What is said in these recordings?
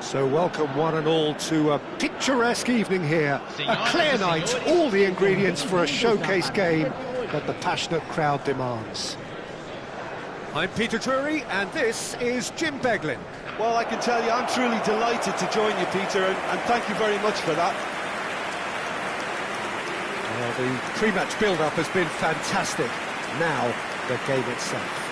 So welcome one and all to a picturesque evening here. A clear night, all the ingredients for a showcase game that the passionate crowd demands. I'm Peter Drury and this is Jim Beglin. Well, I can tell you I'm truly delighted to join you, Peter, and thank you very much for that. Well, the pre-match build-up has been fantastic. Now, the game itself.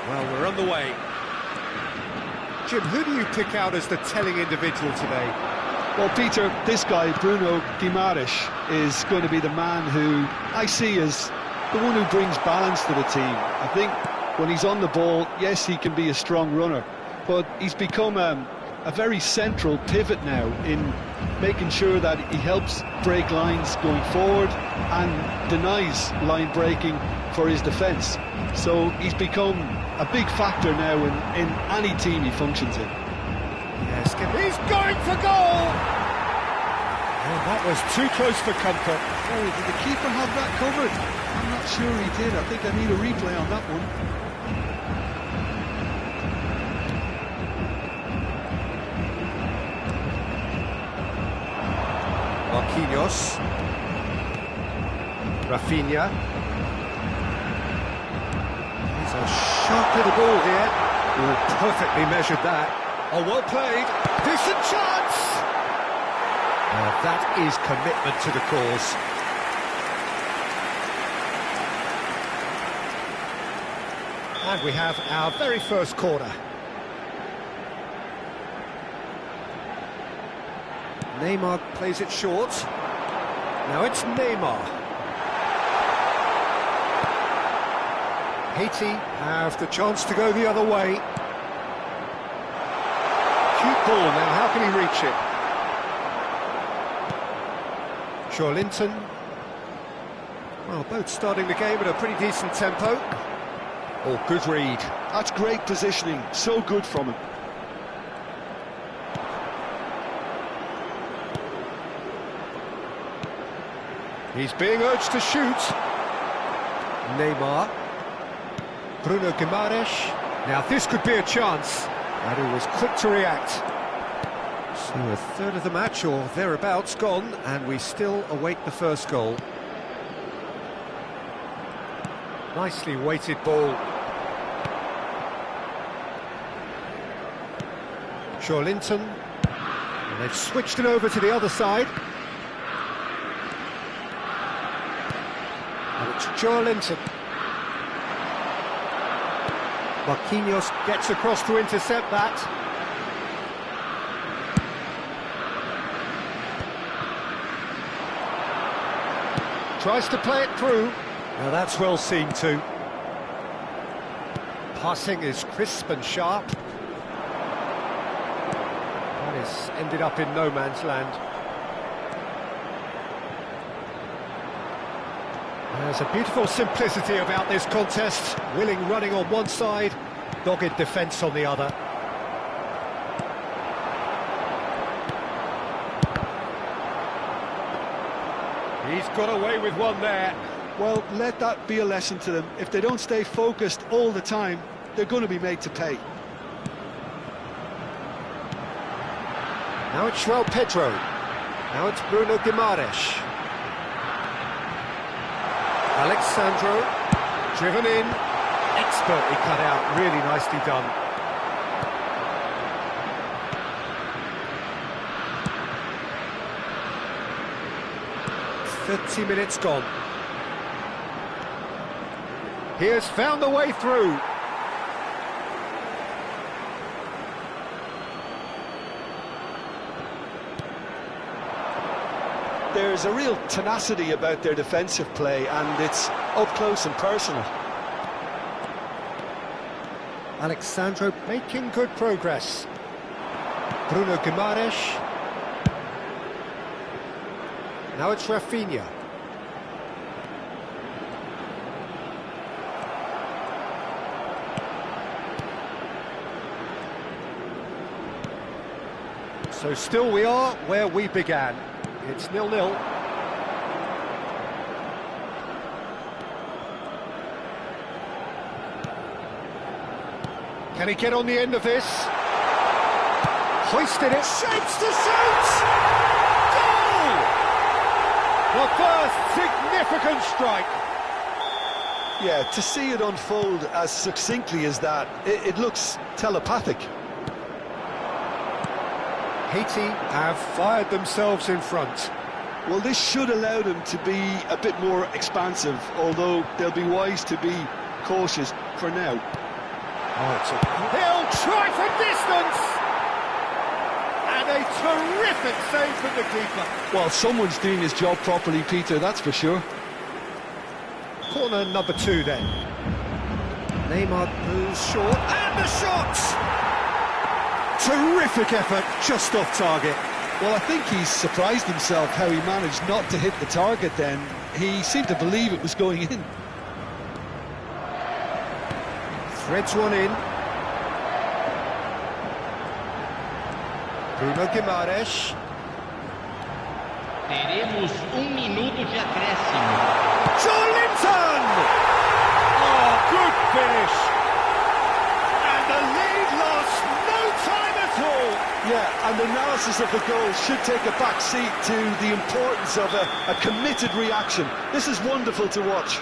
Well, we're on the way. Jim, who do you pick out as the telling individual today? Well, Peter, this guy, Bruno Guimaraes, is going to be the man who I see as the one who brings balance to the team. I think when he's on the ball, yes, he can be a strong runner, but he's become a very central pivot now in making sure that he helps break lines going forward and denies line breaking for his defence. So he's become a big factor now in any team he functions in. Yes, he's going for goal! Oh, that was too close for comfort. Oh, did the keeper have that covered? I'm not sure he did. I think I need a replay on that one. Marquinhos. Rafinha. He's a sharp little ball here. Oh, perfectly measured that. Oh, well played. Decent chance! That is commitment to the cause. And we have our very first corner. Neymar plays it short. Now it's Neymar. Haiti have the chance to go the other way. Cute ball now, how can he reach it? Linton. Well, both starting the game at a pretty decent tempo. Oh, good read. That's great positioning, so good from him. He's being urged to shoot. Neymar. Bruno Guimaraes. Now this could be a chance. And he was quick to react. So a third of the match or thereabouts gone, and we still await the first goal. Nicely weighted ball. Linton. And they've switched it over to the other side. And it's Linton. Marquinhos gets across to intercept that. Tries to play it through. Now that's well seen too. Passing is crisp and sharp. And it's ended up in no man's land. There's a beautiful simplicity about this contest. Willing running on one side, dogged defence on the other. He's got away with one there. Well, let that be a lesson to them. If they don't stay focused all the time, they're going to be made to pay. Now it's João Pedro. Now it's Bruno Guimaraes. Alexandro, driven in, expertly cut out, really nicely done. "30 minutes gone. He has found the way through. There's a real tenacity about their defensive play, and it's up close and personal. Alexandro making good progress. Bruno Guimaraes. Now it's Rafinha. So still we are where we began. It's 0-0. Can he get on the end of this? Hoisted it, shapes to shoot! Goal! The first significant strike. Yeah, to see it unfold as succinctly as that, it looks telepathic. Haiti have fired themselves in front. Well, this should allow them to be a bit more expansive, although they'll be wise to be cautious for now. He'll try for distance! And a terrific save from the keeper. Well, someone's doing his job properly, Peter, that's for sure. Corner number 2 then. Neymar moves short, and the shot! Terrific effort, just off target. Well, I think he's surprised himself how he managed not to hit the target then. He seemed to believe it was going in. Threads one in. Bruno Guimaraes. Teremos minuto de acréscimo. Joelinton! Oh, good finish. And the lead lost no time at all. Yeah, and analysis of the goal should take a back seat to the importance of a committed reaction. This is wonderful to watch.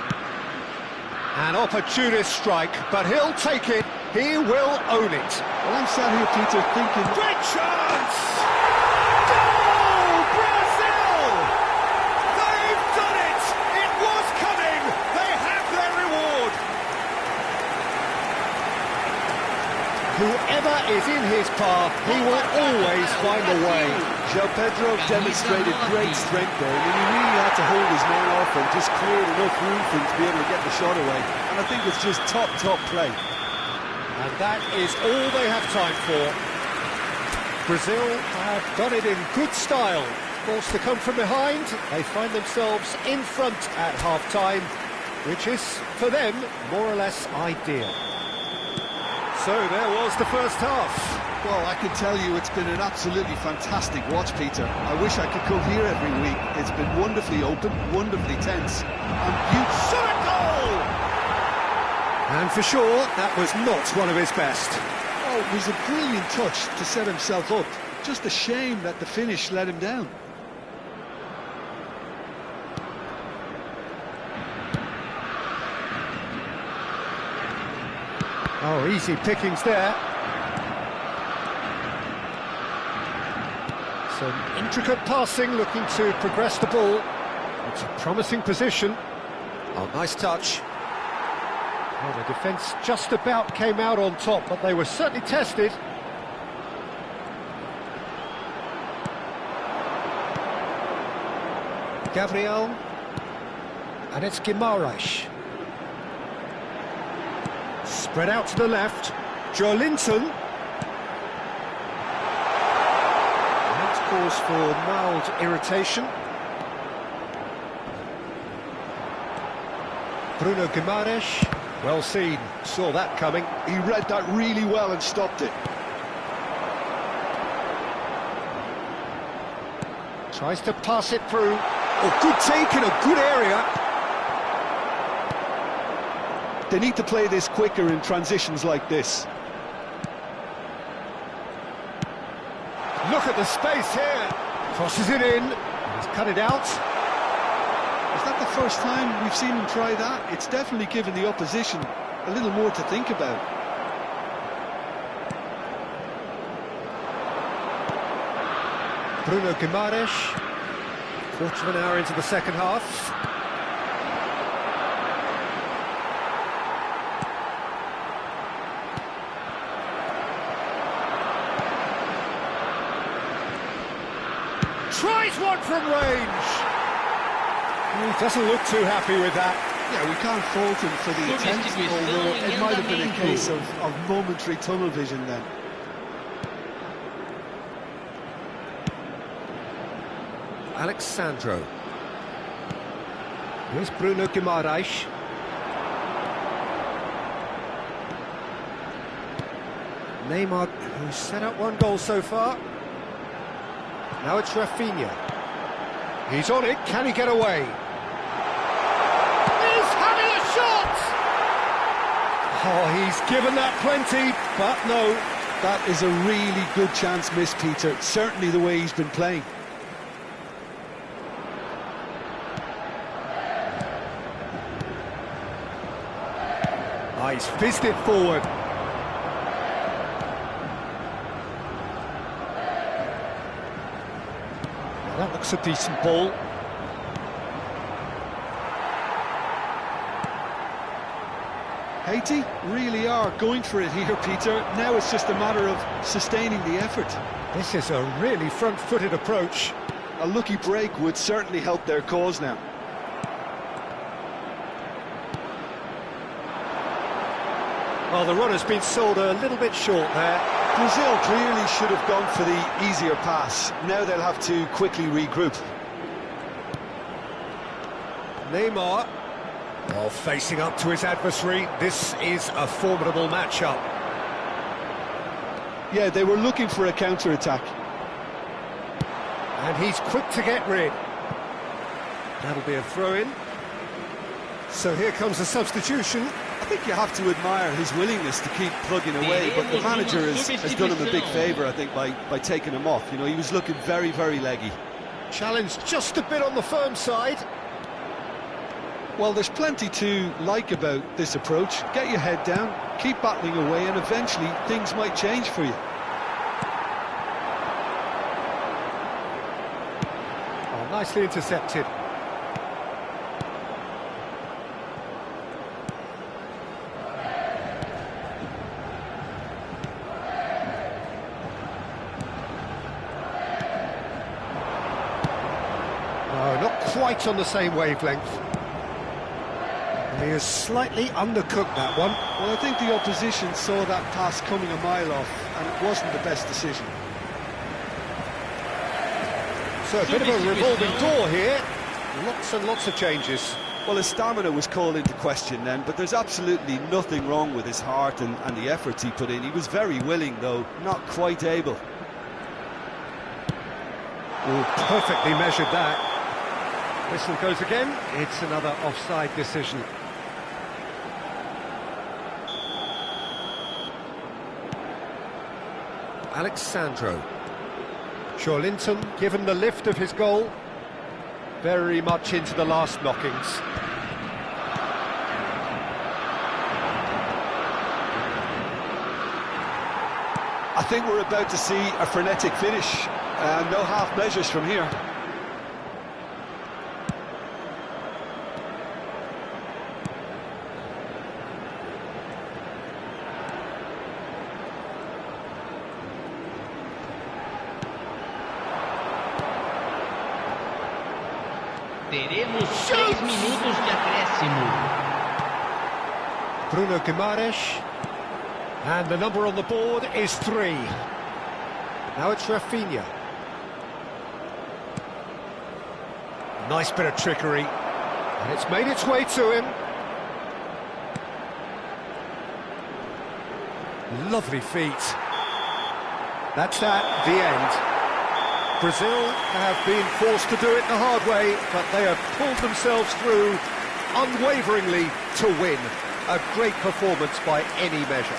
An opportunist strike, but he'll take it. He will own it. Well, I'm sat here, Peter, thinking... Great chance! Goal! Brazil! They've done it! It was coming! They have their reward! Whoever is in his path, he will always find a way. João Pedro demonstrated great strength there. I mean, he really had to hold his man off and just cleared enough room for him to be able to get the shot away. And I think it's just top play. And that is all they have time for. Brazil have done it in good style. Forced to come from behind, they find themselves in front at half-time, which is, for them, more or less ideal. So there was the first half. Well, I can tell you it's been an absolutely fantastic watch, Peter. I wish I could come here every week. It's been wonderfully open, wonderfully tense, and beautiful. Goal! And for sure, that was not one of his best. Oh, it was a brilliant touch to set himself up. Just a shame that the finish let him down. Oh, easy pickings there. Some intricate passing, looking to progress the ball. It's a promising position. Oh, nice touch. Well, the defence just about came out on top, but they were certainly tested. Gabriel. And it's Guimaraes. Spread out to the left. Joelinton. That cause for mild irritation. Bruno Guimaraes. Well seen, saw that coming. He read that really well and stopped it. Tries to pass it through. Oh, good take in a good area. They need to play this quicker in transitions like this. Look at the space here. Crosses it in. He's cut it out. Is that the first time we've seen him try that? It's definitely given the opposition a little more to think about. Bruno Guimaraes. Quarter of an hour into the second half. Tries one from range. He doesn't look too happy with that. Yeah, we can't fault him for the attempt, although it might have been a case of momentary tunnel vision then. Alexandro. Here's Bruno Guimaraes. Neymar, who's set up one goal so far. Now it's Rafinha. He's on it, can he get away? He's having a shot! Oh, he's He's given that plenty, but no. That is a really good chance missed, Peter. Certainly the way he's been playing. He's fizzed it forward. That looks a decent ball. Haiti really are going for it here, Peter. Now it's just a matter of sustaining the effort. This is a really front-footed approach. A lucky break would certainly help their cause now. Well, the runner's been sold a little bit short there. Brazil clearly should have gone for the easier pass. Now they'll have to quickly regroup. Neymar. Well, facing up to his adversary, this is a formidable matchup. Yeah, they were looking for a counter-attack. And he's quick to get rid. That'll be a throw-in. So here comes the substitution. I think you have to admire his willingness to keep plugging away, but the manager has done him a big favour, I think, by taking him off. You know, he was looking very, very leggy. Challenge just a bit on the firm side. Well, there's plenty to like about this approach. Get your head down, keep battling away, and eventually things might change for you. Oh, nicely intercepted. No, not quite on the same wavelength. He is slightly undercooked, that one. Well, I think the opposition saw that pass coming a mile off, and it wasn't the best decision. So a bit of a revolving door here. Lots and lots of changes. Well, his stamina was called into question then, but there's absolutely nothing wrong with his heart and the efforts he put in. He was very willing, though, not quite able. Oh, perfectly measured that. Whistle goes again. It's another offside decision. Alexandro. Linton, given the lift of his goal, very much into the last knockings. I think we're about to see a frenetic finish. No half measures from here. Teremos 6 minutos de acréscimo. Bruno Guimaraes. And the number on the board is 3. Now it's Rafinha. Nice bit of trickery. And it's made its way to him. Lovely feet. That's that, the end. Brazil have been forced to do it the hard way, but they have pulled themselves through unwaveringly to win. A great performance by any measure.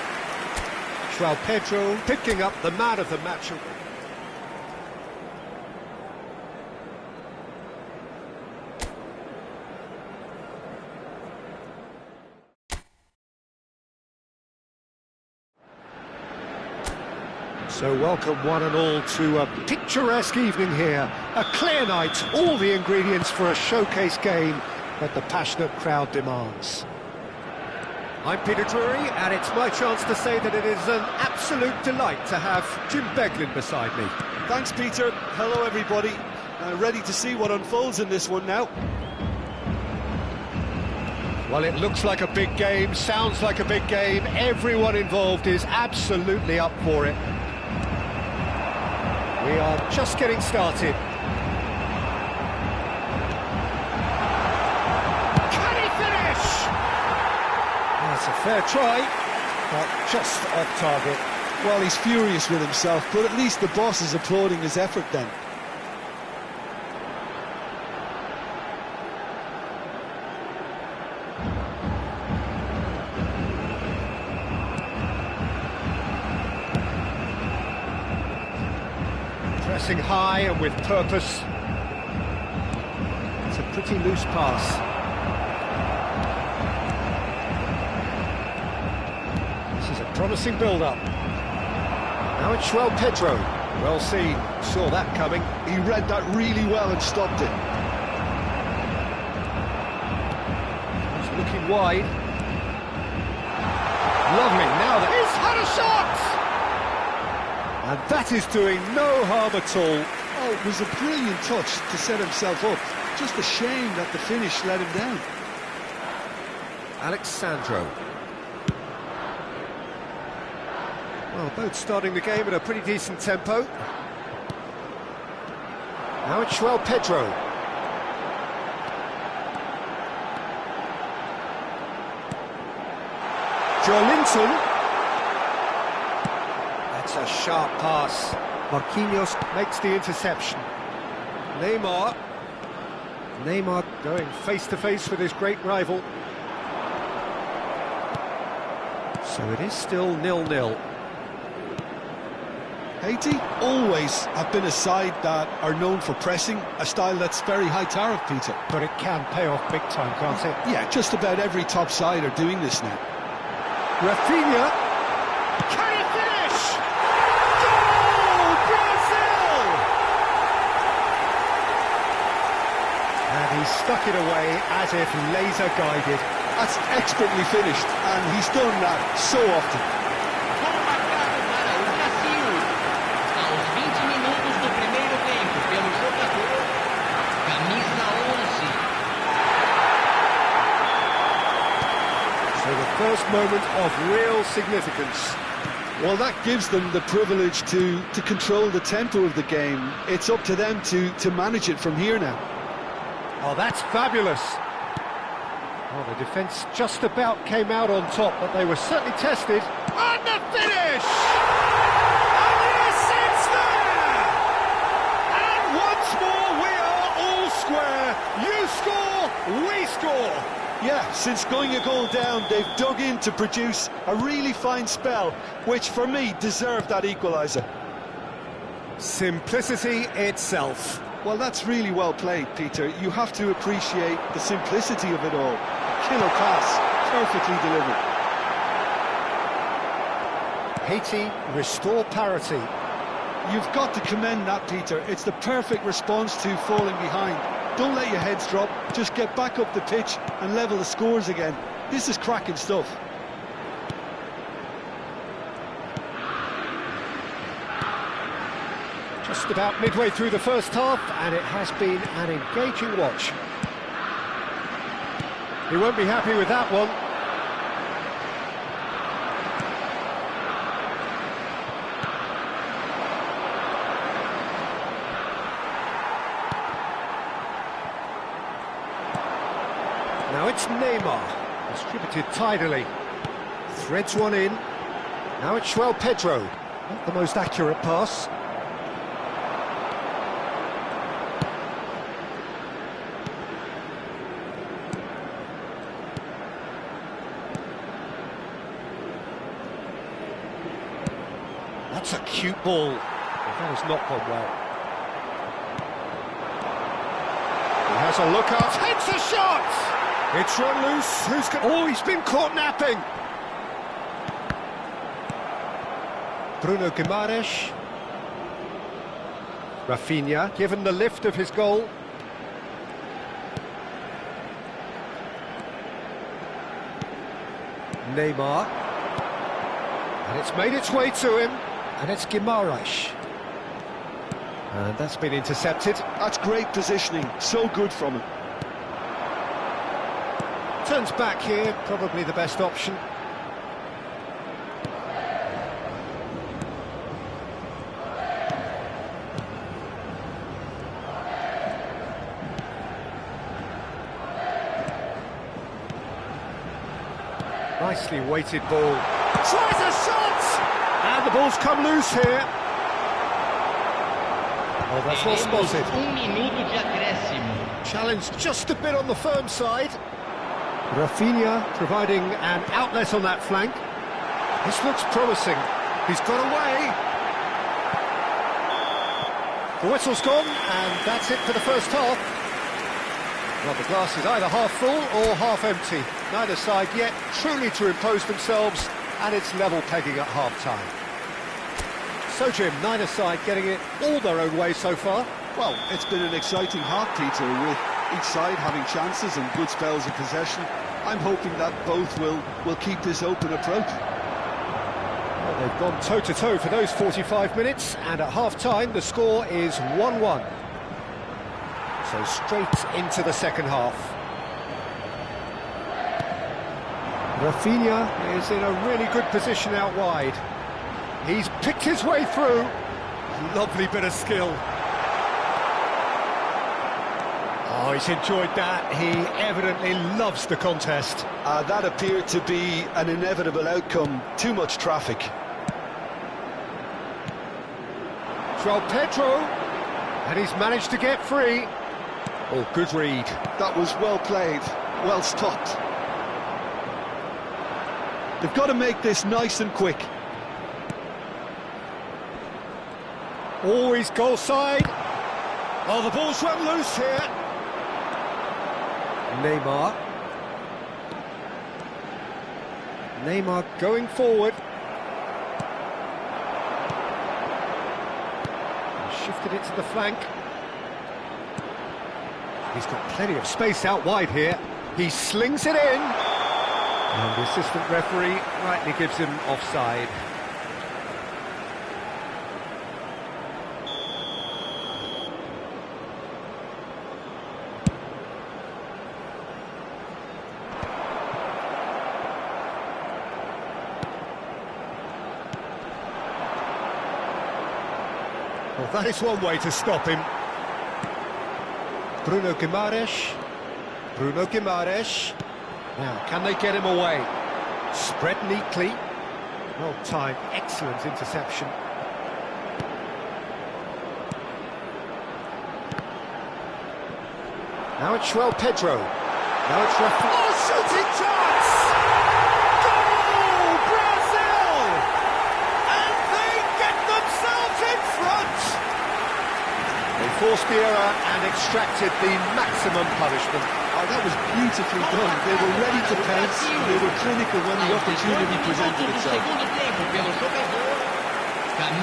João Pedro picking up the man of the match. So welcome one and all to a picturesque evening here. A clear night, all the ingredients for a showcase game that the passionate crowd demands. I'm Peter Drury, and it's my chance to say that it is an absolute delight to have Jim Beglin beside me. Thanks, Peter. Hello, everybody. Ready to see what unfolds in this one now. Well, it looks like a big game, sounds like a big game. Everyone involved is absolutely up for it. We are just getting started. Can he finish? That's a fair try, but just off target. Well, he's furious with himself, but at least the boss is applauding his effort then. Pressing high and with purpose. It's a pretty loose pass. This is a promising build-up. Now it's Pedro. Well seen, saw that coming. He read that really well and stopped it. He's looking wide. Lovely, now he's had a shot! And that is doing no harm at all. Oh, it was a brilliant touch to set himself up. Just a shame that the finish let him down. Alexandro. Well, both starting the game at a pretty decent tempo. Now it's Pedro. Joelinton. That's a sharp pass. Marquinhos makes the interception. Neymar going face-to-face with his great rival. So it is still 0-0. Haiti always have been a side that are known for pressing, a style that's very high tariff, Peter. But it can pay off big time, can't it? Yeah, just about every top side are doing this now. Rafinha. Can he finish? Goal, Brazil! And he stuck it away as if laser guided. That's expertly finished, and he's done that so often. Gol marcado para o Brasil. Aos 20 minutos do primeiro tempo, pelo jogador, camisa 11. So the first moment of real significance. Well, that gives them the privilege to control the tempo of the game. It's up to them to manage it from here now. Oh, that's fabulous. Well, the defence just about came out on top, but they were certainly tested. And the finish! And yes, it's there! And once more, we are all square. You score, we score. Yeah, since going a goal down, they've dug in to produce a really fine spell, which for me deserved that equaliser. Simplicity itself. Well, that's really well played, Peter. You have to appreciate the simplicity of it all. Killer pass, perfectly delivered. Haiti restore parity. You've got to commend that, Peter. It's the perfect response to falling behind. Don't let your heads drop, just get back up the pitch and level the scores again. This is cracking stuff. Just about midway through the first half, and it has been an engaging watch. He won't be happy with that one. Now it's Neymar, distributed tidily. Threads one in. Now it's Pedro. Not the most accurate pass. That's a cute ball. That has not gone well. He has a look up, takes a shot! It's run loose. Who's going? Oh, he's been caught napping. Bruno Guimaraes. Rafinha, given the lift of his goal. Neymar. And it's made its way to him. And it's Guimaraes. And that's been intercepted. That's great positioning, so good from him. Turns back here, probably the best option. Nicely weighted ball. Tries a shot! And the ball's come loose here. Oh, that's well spotted. Minuto de acréscimo. Challenged just a bit on the firm side. Rafinha providing an outlet on that flank. This looks promising. He's got away. The whistle's gone, and that's it for the first half. Well, the glass is either half full or half empty. Neither side yet truly to impose themselves, and it's level pegging at half-time. So, Jim, neither side getting it all their own way so far. Well, it's been an exciting half, Peter, with each side having chances and good spells of possession. I'm hoping that both will keep this open approach. Well, they've gone toe-to-toe for those 45 minutes, and at half-time the score is 1-1. So straight into the second half. Rafinha is in a really good position out wide. He's picked his way through. Lovely bit of skill. Oh, he's enjoyed that. He evidently loves the contest. That appeared to be an inevitable outcome. Too much traffic. João Pedro, and he's managed to get free. Oh, good read. That was well played, well stopped. They've got to make this nice and quick. Always goal side. Oh, the ball's run loose here. Neymar going forward. Shifted it to the flank. He's got plenty of space out wide here. He slings it in. And the assistant referee rightly gives him offside. Well, that is one way to stop him. Bruno Guimaraes. Now, can they get him away? Spread neatly. Well timed, excellent interception. Now it's João Pedro. Now it's Rafinha. Oh, shooting chance! Goal, Brazil! And they get themselves in front! They forced the error and extracted the maximum punishment. Oh, that was beautifully done. They were ready to pounce, they were clinical when the opportunity presented itself. And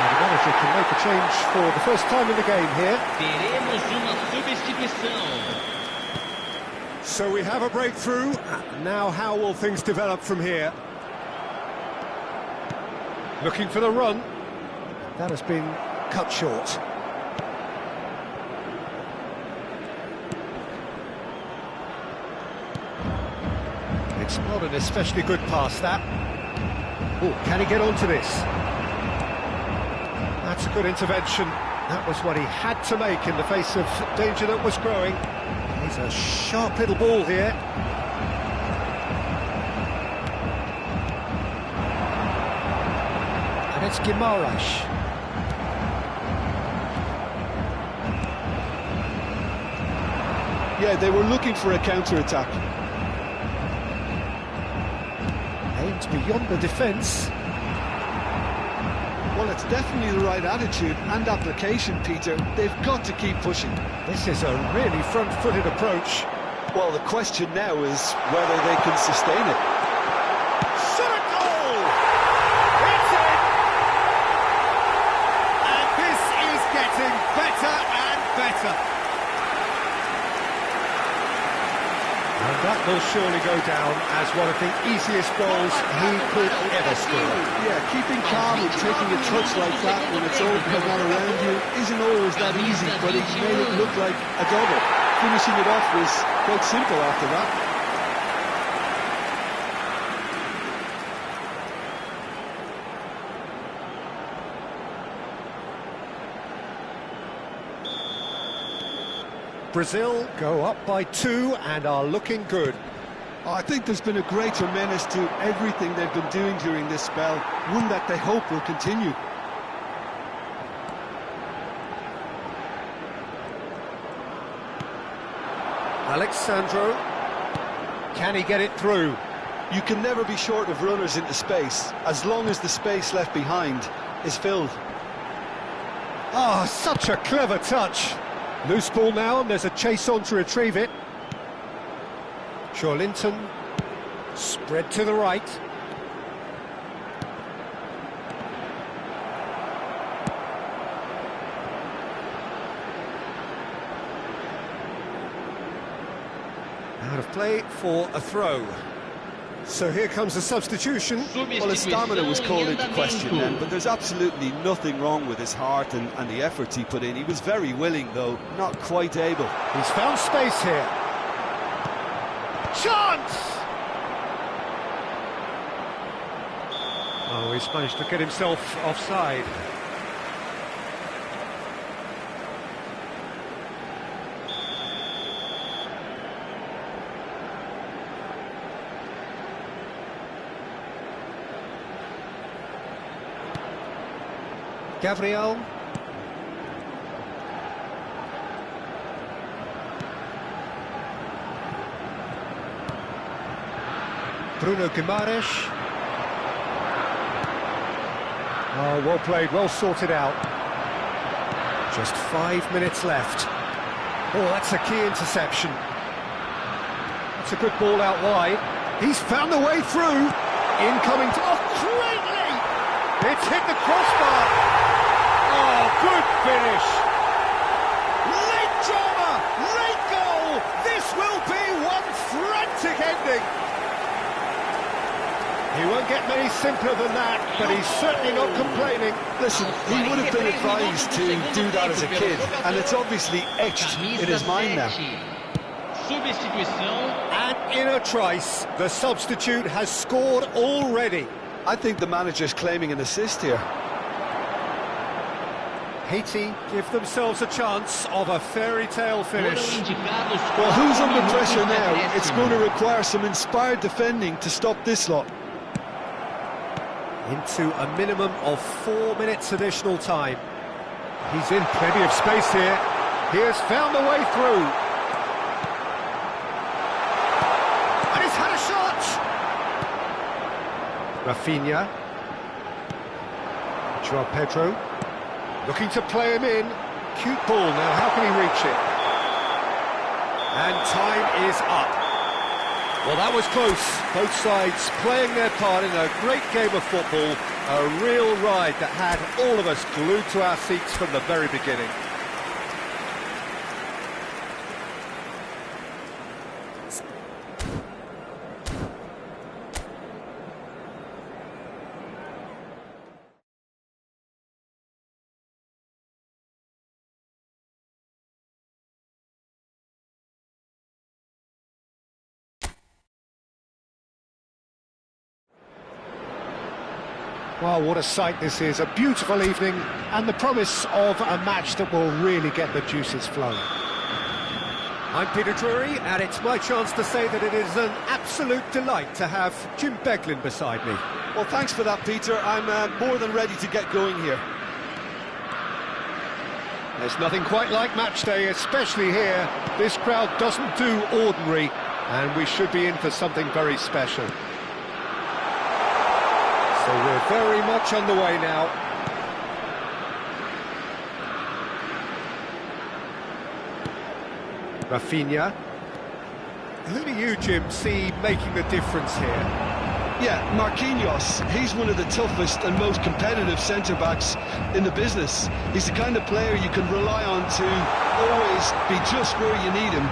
the manager can make a change for the first time in the game here. So we have a breakthrough. Now how will things develop from here? Looking for the run. That has been cut short. It's not an especially good pass, that. Oh, can he get onto this? That's a good intervention. That was what he had to make in the face of danger that was growing. He's a sharp little ball here. And it's Guimaraes. Yeah, they were looking for a counter-attack. Aimed beyond the defence. Well, it's definitely the right attitude and application, Peter. They've got to keep pushing. This is a really front-footed approach. Well, the question now is whether they can sustain it. Shot a goal! It's in! And this is getting better and better. And that will surely go down as one of the easiest goals he could ever score. Yeah, keeping calm and taking a touch like that when it's all come on around you isn't always that easy, but he made it look like a double. Finishing it off was quite simple after that. Brazil go up by 2 and are looking good. Oh, I think there's been a greater menace to everything they've been doing during this spell, one that they hope will continue. Alexandro, can he get it through? You can never be short of runners into space, as long as the space left behind is filled. Oh, such a clever touch. Loose ball now, and there's a chase on to retrieve it. Linton, spread to the right. Out of play for a throw. So here comes the substitution. Well, his stamina was called into question then, but there's absolutely nothing wrong with his heart and the efforts he put in. He was very willing, though, not quite able. He's found space here. Chance! Oh, he's managed to get himself offside. Gabriel. Bruno Guimaraes. Oh, well played, well sorted out. Just 5 minutes left. Oh, that's a key interception. That's a good ball out wide. He's found the way through. Incoming to... Oh, great leap! It's hit the crossbar. Oh, good finish. Late drama, late goal. This will be one frantic ending. He won't get many simpler than that, but he's certainly not complaining. Listen, he would have been advised to do that as a kid, and it's obviously etched in his mind now. And in a trice, the substitute has scored already. I think the manager's claiming an assist here. Haiti give themselves a chance of a fairy tale finish. Well, who's under pressure now? It's going to require some inspired defending to stop this lot. Into a minimum of 4 minutes additional time. He's in plenty of space here. He has found a way through. And he's had a shot! Rafinha. Joao Pedro. Looking to play him in. Cute ball now, how can he reach it? And time is up. Well, that was close. Both sides playing their part in a great game of football. A real ride that had all of us glued to our seats from the very beginning. Well, what a sight this is, a beautiful evening, and the promise of a match that will really get the juices flowing. I'm Peter Drury, and it's my chance to say that it is an absolute delight to have Jim Beglin beside me. Well, thanks for that, Peter. I'm more than ready to get going here. There's nothing quite like match day, especially here. This crowd doesn't do ordinary, and we should be in for something very special. So we're very much underway now. Rafinha. Who do you, Jim, see making the difference here? Yeah, Marquinhos. He's one of the toughest and most competitive centre-backs in the business. He's the kind of player you can rely on to always be just where you need him.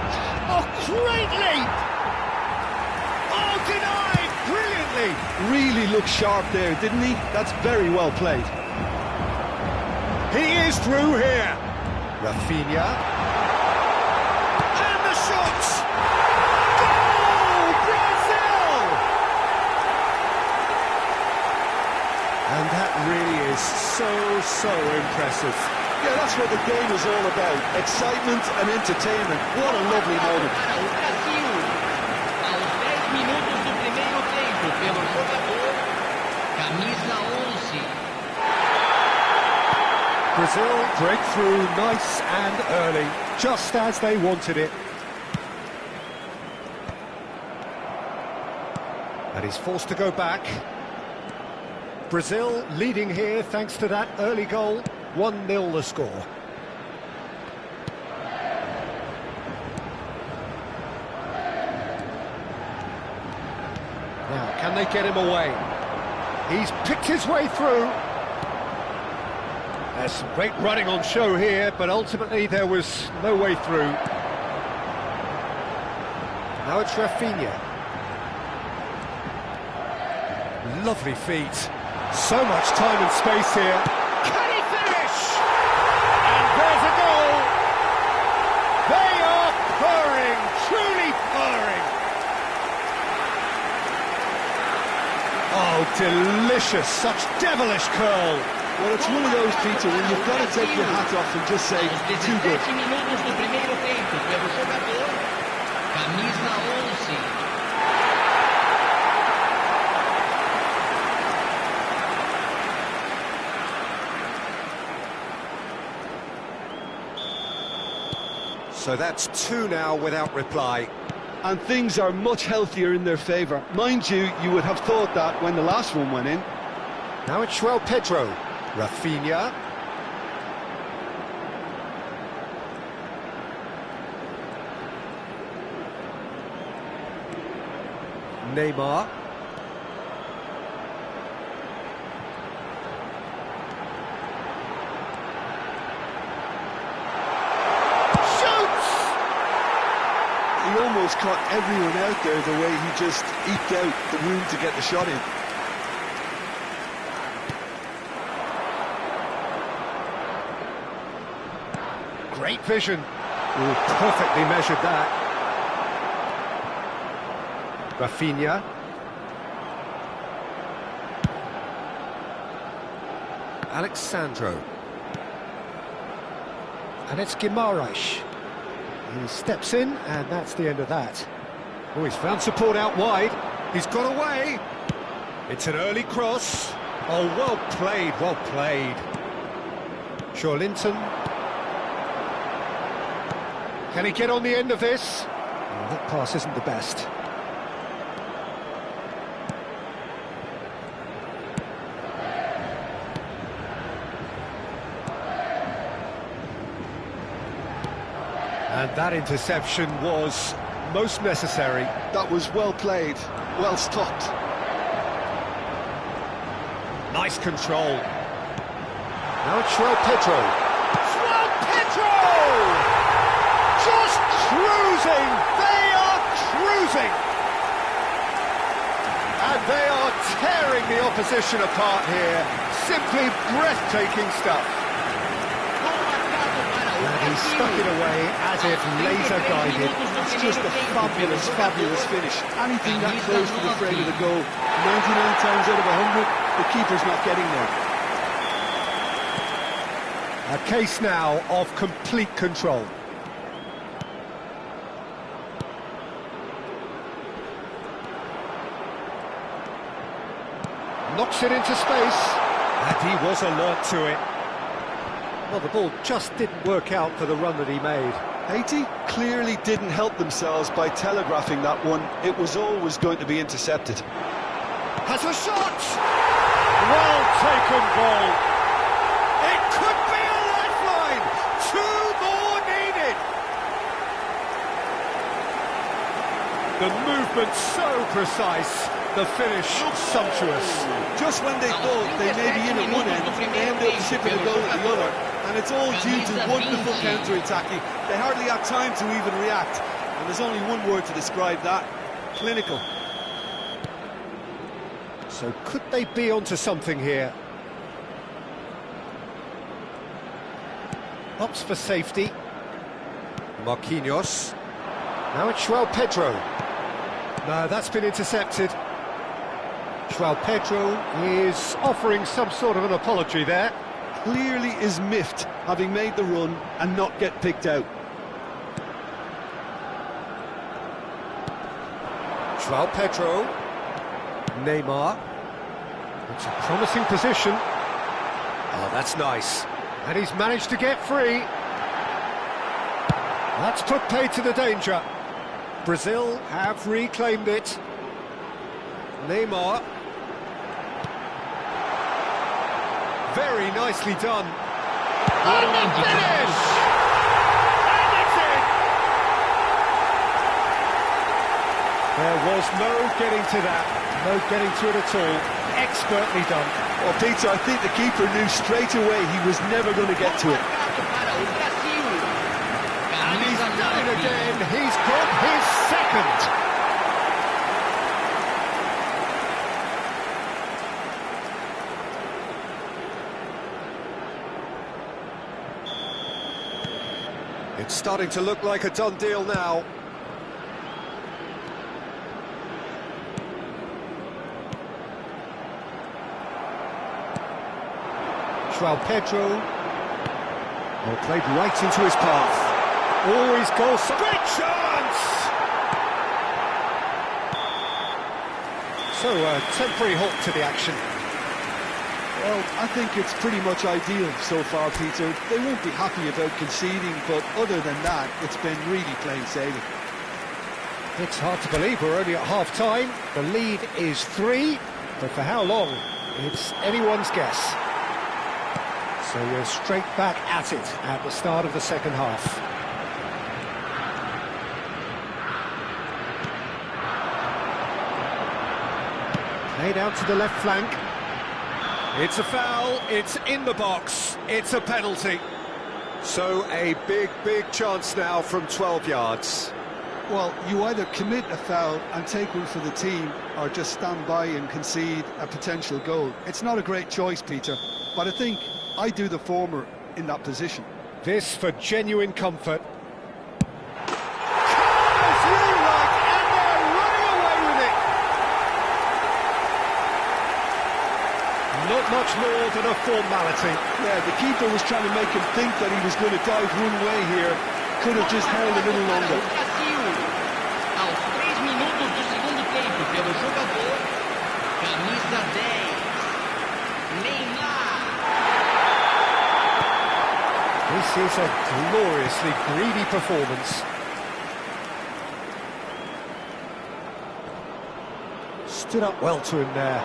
Oh, great leap! Oh, denied! Brilliantly! Really looked sharp there, didn't he? That's very well played. He is through here. Rafinha. And the shot! Goal! Brazil! And that really is so impressive. Yeah, that's what the game is all about. Excitement and entertainment. What a lovely moment. Brasil, aos 10 minutos do primeiro tempo, pelo jogador, camisa 11. Brazil break through nice and early, just as they wanted it. And he's forced to go back. Brazil leading here thanks to that early goal. 1-0 the score. Now, can they get him away? He's picked his way through. There's some great running on show here, but ultimately there was no way through. Now it's Rafinha. Lovely feet. So much time and space here. Can he finish? And there's a goal. They are purring, truly purring. Oh, delicious, such devilish curl. Well, it's one of those, Peter, when you've got to take your hat off and just say, too good. Minutos do primeiro tempo pelo jogador, camisa 11. So that's 2 now without reply. And things are much healthier in their favour. Mind you, you would have thought that when the last one went in. Now it's João Pedro. Rafinha. Neymar. He almost caught everyone out there the way he just eked out the room to get the shot in. Great vision. Ooh, perfectly measured that. Rafinha. Alexandro. And it's Guimaraes. He steps in, and that's the end of that. Oh, he's found support out wide. He's got away. It's an early cross. Oh, well played, well played. Linton. Can he get on the end of this? Oh, that pass isn't the best. And that interception was most necessary. That was well played, well stopped. Nice control. Now it's João Pedro. João Pedro! Just cruising! They are cruising! And they are tearing the opposition apart here. Simply breathtaking stuff. And he stuck it away as if laser guided. It's just a fabulous, fabulous finish. Anything that close to the frame of the goal, 99 times out of 100, the keeper's not getting there. A case now of complete control. Knocks it into space, and he was alert to it. Well, the ball just didn't work out for the run that he made. Haiti clearly didn't help themselves by telegraphing that one. It was always going to be intercepted. Has a shot! Well taken ball. It could be a lifeline. 2 more needed. The movement so precise. The finish sumptuous. Just when they thought they may be in at one end, they end up shipping a goal at the other. And it's all due to wonderful counter-attacking. They hardly had time to even react. And there's only one word to describe that: clinical. So could they be onto something here? Opts for safety. Marquinhos. Now it's João Pedro. No, that's been intercepted. João Pedro is offering some sort of an apology there. Clearly is miffed, having made the run and not get picked out. João Pedro. Neymar. It's a promising position. Oh, that's nice. And he's managed to get free. That's put paid to the danger. Brazil have reclaimed it. Neymar. Very nicely done. And the finish! And it's in! There was no getting to that, no getting to it at all. Expertly done. Well, Peter, I think the keeper knew straight away he was never going to get to it. And he's done it again. He's got his second. It's starting to look like a done deal now. João Pedro. Well, played right into his path. Oh, he's goal. Great chance! So, a temporary halt to the action. Well, I think it's pretty much ideal so far, Peter. They won't be happy about conceding, but other than that, it's been really plain sailing. It's hard to believe we're only at half-time. The lead is 3, but for how long? It's anyone's guess. So we're straight back at it at the start of the second half. Played out to the left flank. It's a foul, it's in the box, it's a penalty. So a big chance now from 12 yards. Well, you either commit a foul and take one for the team, or just stand by and concede a potential goal. It's not a great choice, Peter, but I think I do the former in that position. This for genuine comfort. Not much more than a formality. Yeah, the keeper was trying to make him think that he was going to dive one way here. Could have just held a little longer. Aos 3 minutos do segundo tempo, pelo jogador, camisa 10, Neymar. This is a gloriously greedy performance. Stood up well to him there.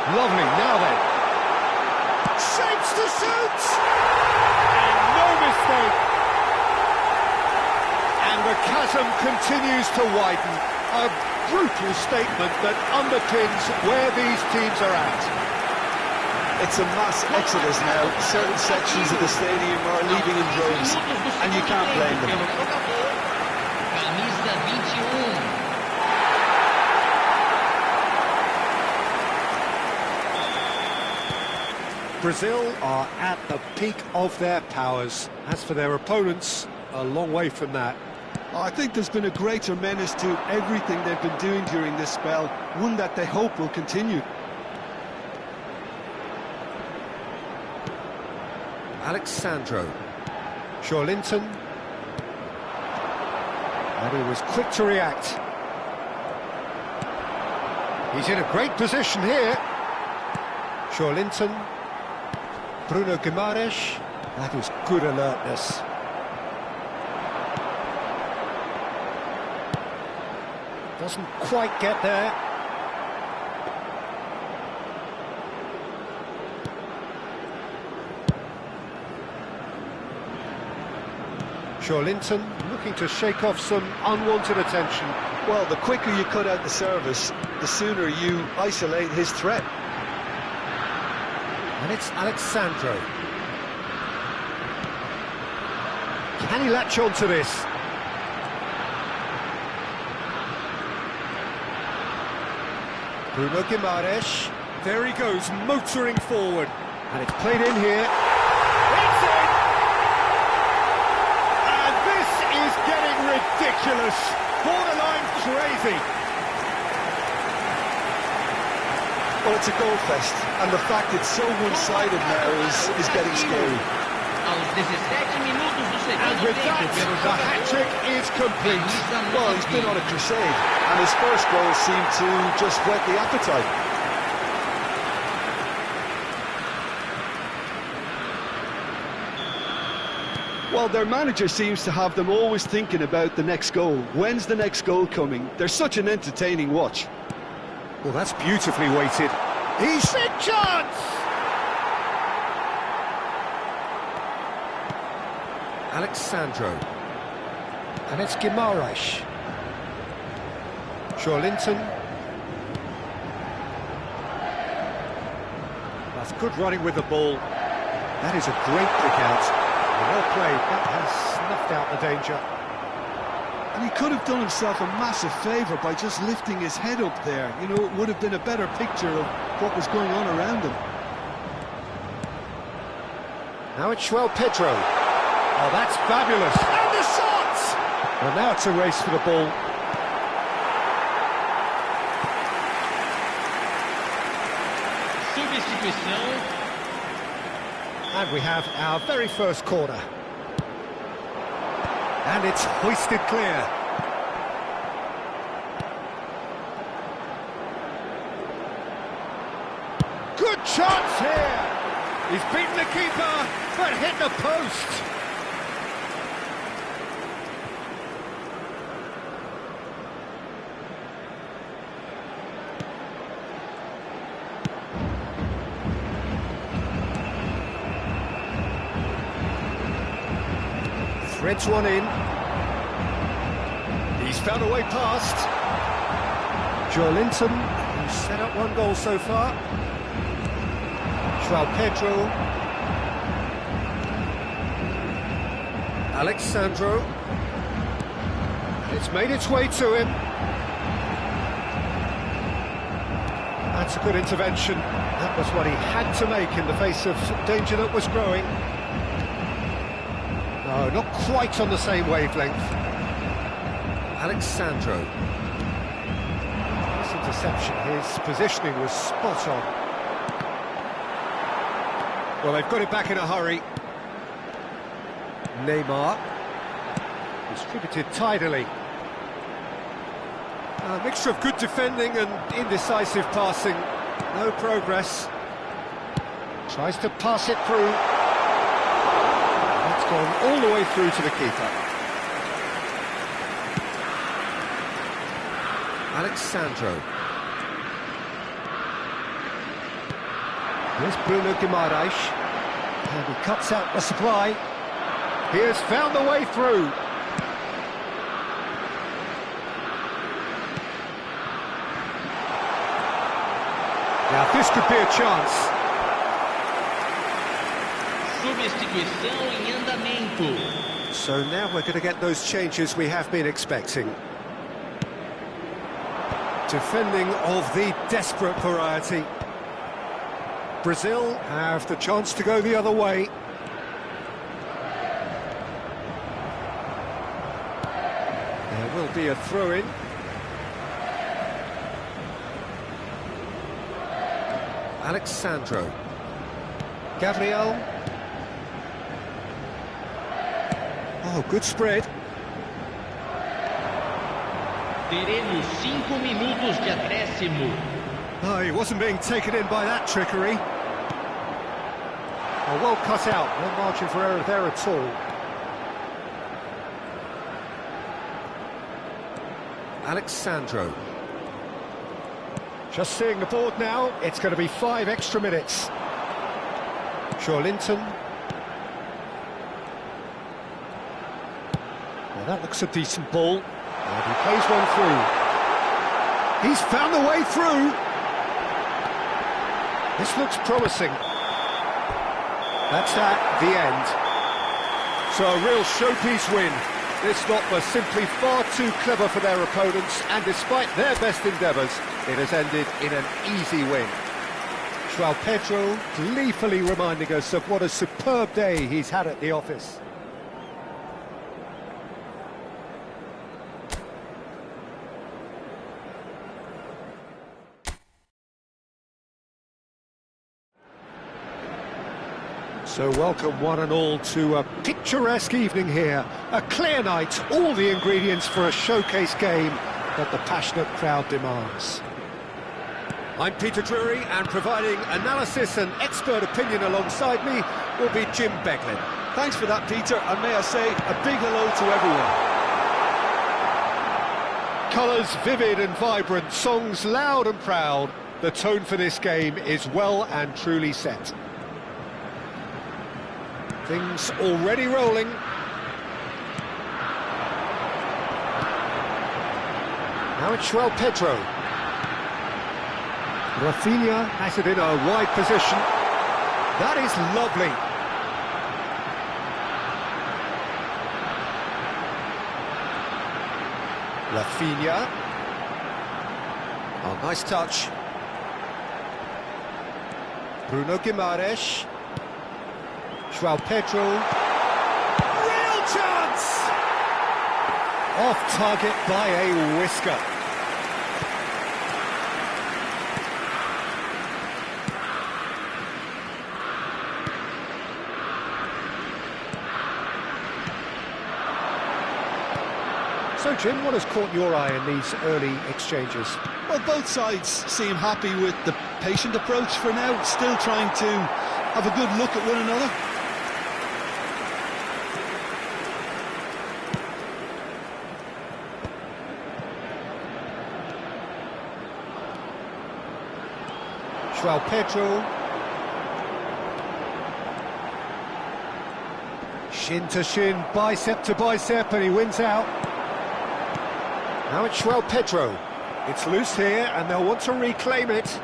Lovely, now then. Shapes to shoot! And no mistake. And the chasm continues to widen. A brutal statement that underpins where these teams are at. It's a mass exodus now. Certain sections of the stadium are leaving in droves, and you can't blame them. Camisa 21. Brazil are at the peak of their powers. As for their opponents, a long way from that. I think there's been a greater menace to everything they've been doing during this spell, one that they hope will continue. Alexandro. Linton. And he was quick to react. He's in a great position here. Linton. Bruno Guimaraes, that is good alertness. Doesn't quite get there. Linton looking to shake off some unwanted attention. Well, the quicker you cut out the service, the sooner you isolate his threat. And it's Alexandro. Can he latch on to this? Bruno Guimaraes. There he goes, motoring forward. And it's played in here. It's in! And this is getting ridiculous. Borderline crazy. Well, it's a goal fest, and the fact it's so one-sided now is getting scary. Aos 17 minutos do And segundo with tempo, that, pelo the jogador, hat-trick is complete. Well, he's been on a crusade, and his first goal seemed to just whet the appetite. Well, their manager seems to have them always thinking about the next goal. When's the next goal coming? They're such an entertaining watch. Well, that's beautifully weighted. He's a chance! Alexandro. And it's Guimaraes. Linton. That's good running with the ball. That is a great pick out. Well played. That has snuffed out the danger. And he could have done himself a massive favour by just lifting his head up there. You know, it would have been a better picture of what was going on around him. Now it's Pedro. Oh, that's fabulous. And the shot! Well, now it's a race for the ball. And we have our very first corner. And it's hoisted clear. Good chance here. He's beaten the keeper, but hit the post. Threads one in. He's found a way past. Linton, who's set up one goal so far. Pedro. Alexandro. It's made its way to him. That's a good intervention. That was what he had to make in the face of danger that was growing. No, not quite on the same wavelength. Alexandro. This interception, his positioning was spot on. Well, they've got it back in a hurry. Neymar. Distributed tidily. A mixture of good defending and indecisive passing. No progress. Tries to pass it through. That's gone all the way through to the keeper. Alexandro. Here's Bruno Guimaraes. And he cuts out the supply. He has found the way through. Now this could be a chance. Substituição em andamento. So now we're going to get those changes we have been expecting. Defending of the desperate variety. Brazil have the chance to go the other way. There will be a throw-in. Alexandro. Gabriel. Oh, good spread. Teremos 5 minutos de acréscimo. No, he wasn't being taken in by that trickery. Oh, well cut out, no margin for error there at all. Alexandro. Just seeing the board now, it's going to be 5 extra minutes. Linton. Well, that looks a decent ball. And he plays one through. He's found the way through. This looks promising. That's at the end. So a real showpiece win. This lot was simply far too clever for their opponents, and despite their best endeavours, it has ended in an easy win. Pedro gleefully reminding us of what a superb day he's had at the office. So welcome one and all to a picturesque evening here. A clear night, all the ingredients for a showcase game that the passionate crowd demands. I'm Peter Drury, and providing analysis and expert opinion alongside me will be Jim Beglin. Thanks for that, Peter, and may I say a big hello to everyone. Colours vivid and vibrant, songs loud and proud. The tone for this game is well and truly set. Things already rolling. Now it's João Pedro. Rafinha has it in a wide position. That is lovely. Rafinha. Oh, nice touch. Bruno Guimaraes. João Pedro. Real chance! Off target by a whisker. So, Jim, what has caught your eye in these early exchanges? Well, both sides seem happy with the patient approach for now, still trying to have a good look at one another. João Pedro. Shin to shin, bicep to bicep, and he wins out. Now it's João Pedro. It's loose here, and they'll want to reclaim it.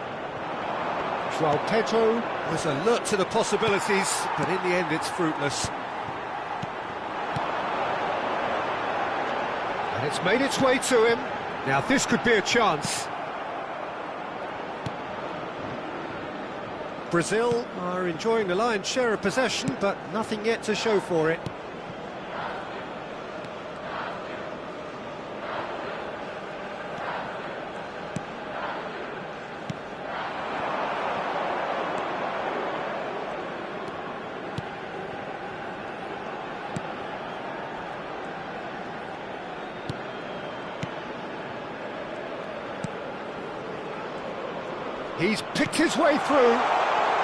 João Pedro was alert to the possibilities, but in the end it's fruitless. And it's made its way to him. Now this could be a chance. Brazil are enjoying the lion's share of possession, but nothing yet to show for it. He's picked his way through.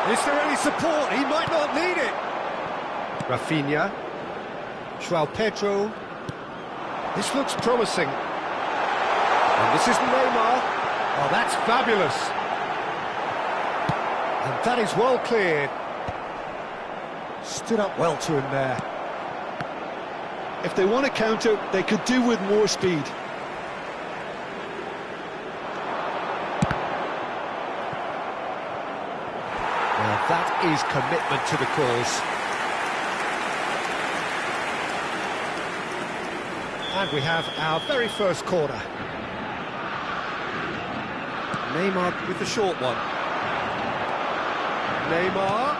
Is there any support? He might not need it. Rafinha. João Pedro. This looks promising. And this is Neymar. Oh, that's fabulous. And that is well cleared. Stood up well to him there. If they want to counter, they could do with more speed. Now that is commitment to the cause. And we have our very first corner. Neymar with the short one. Neymar.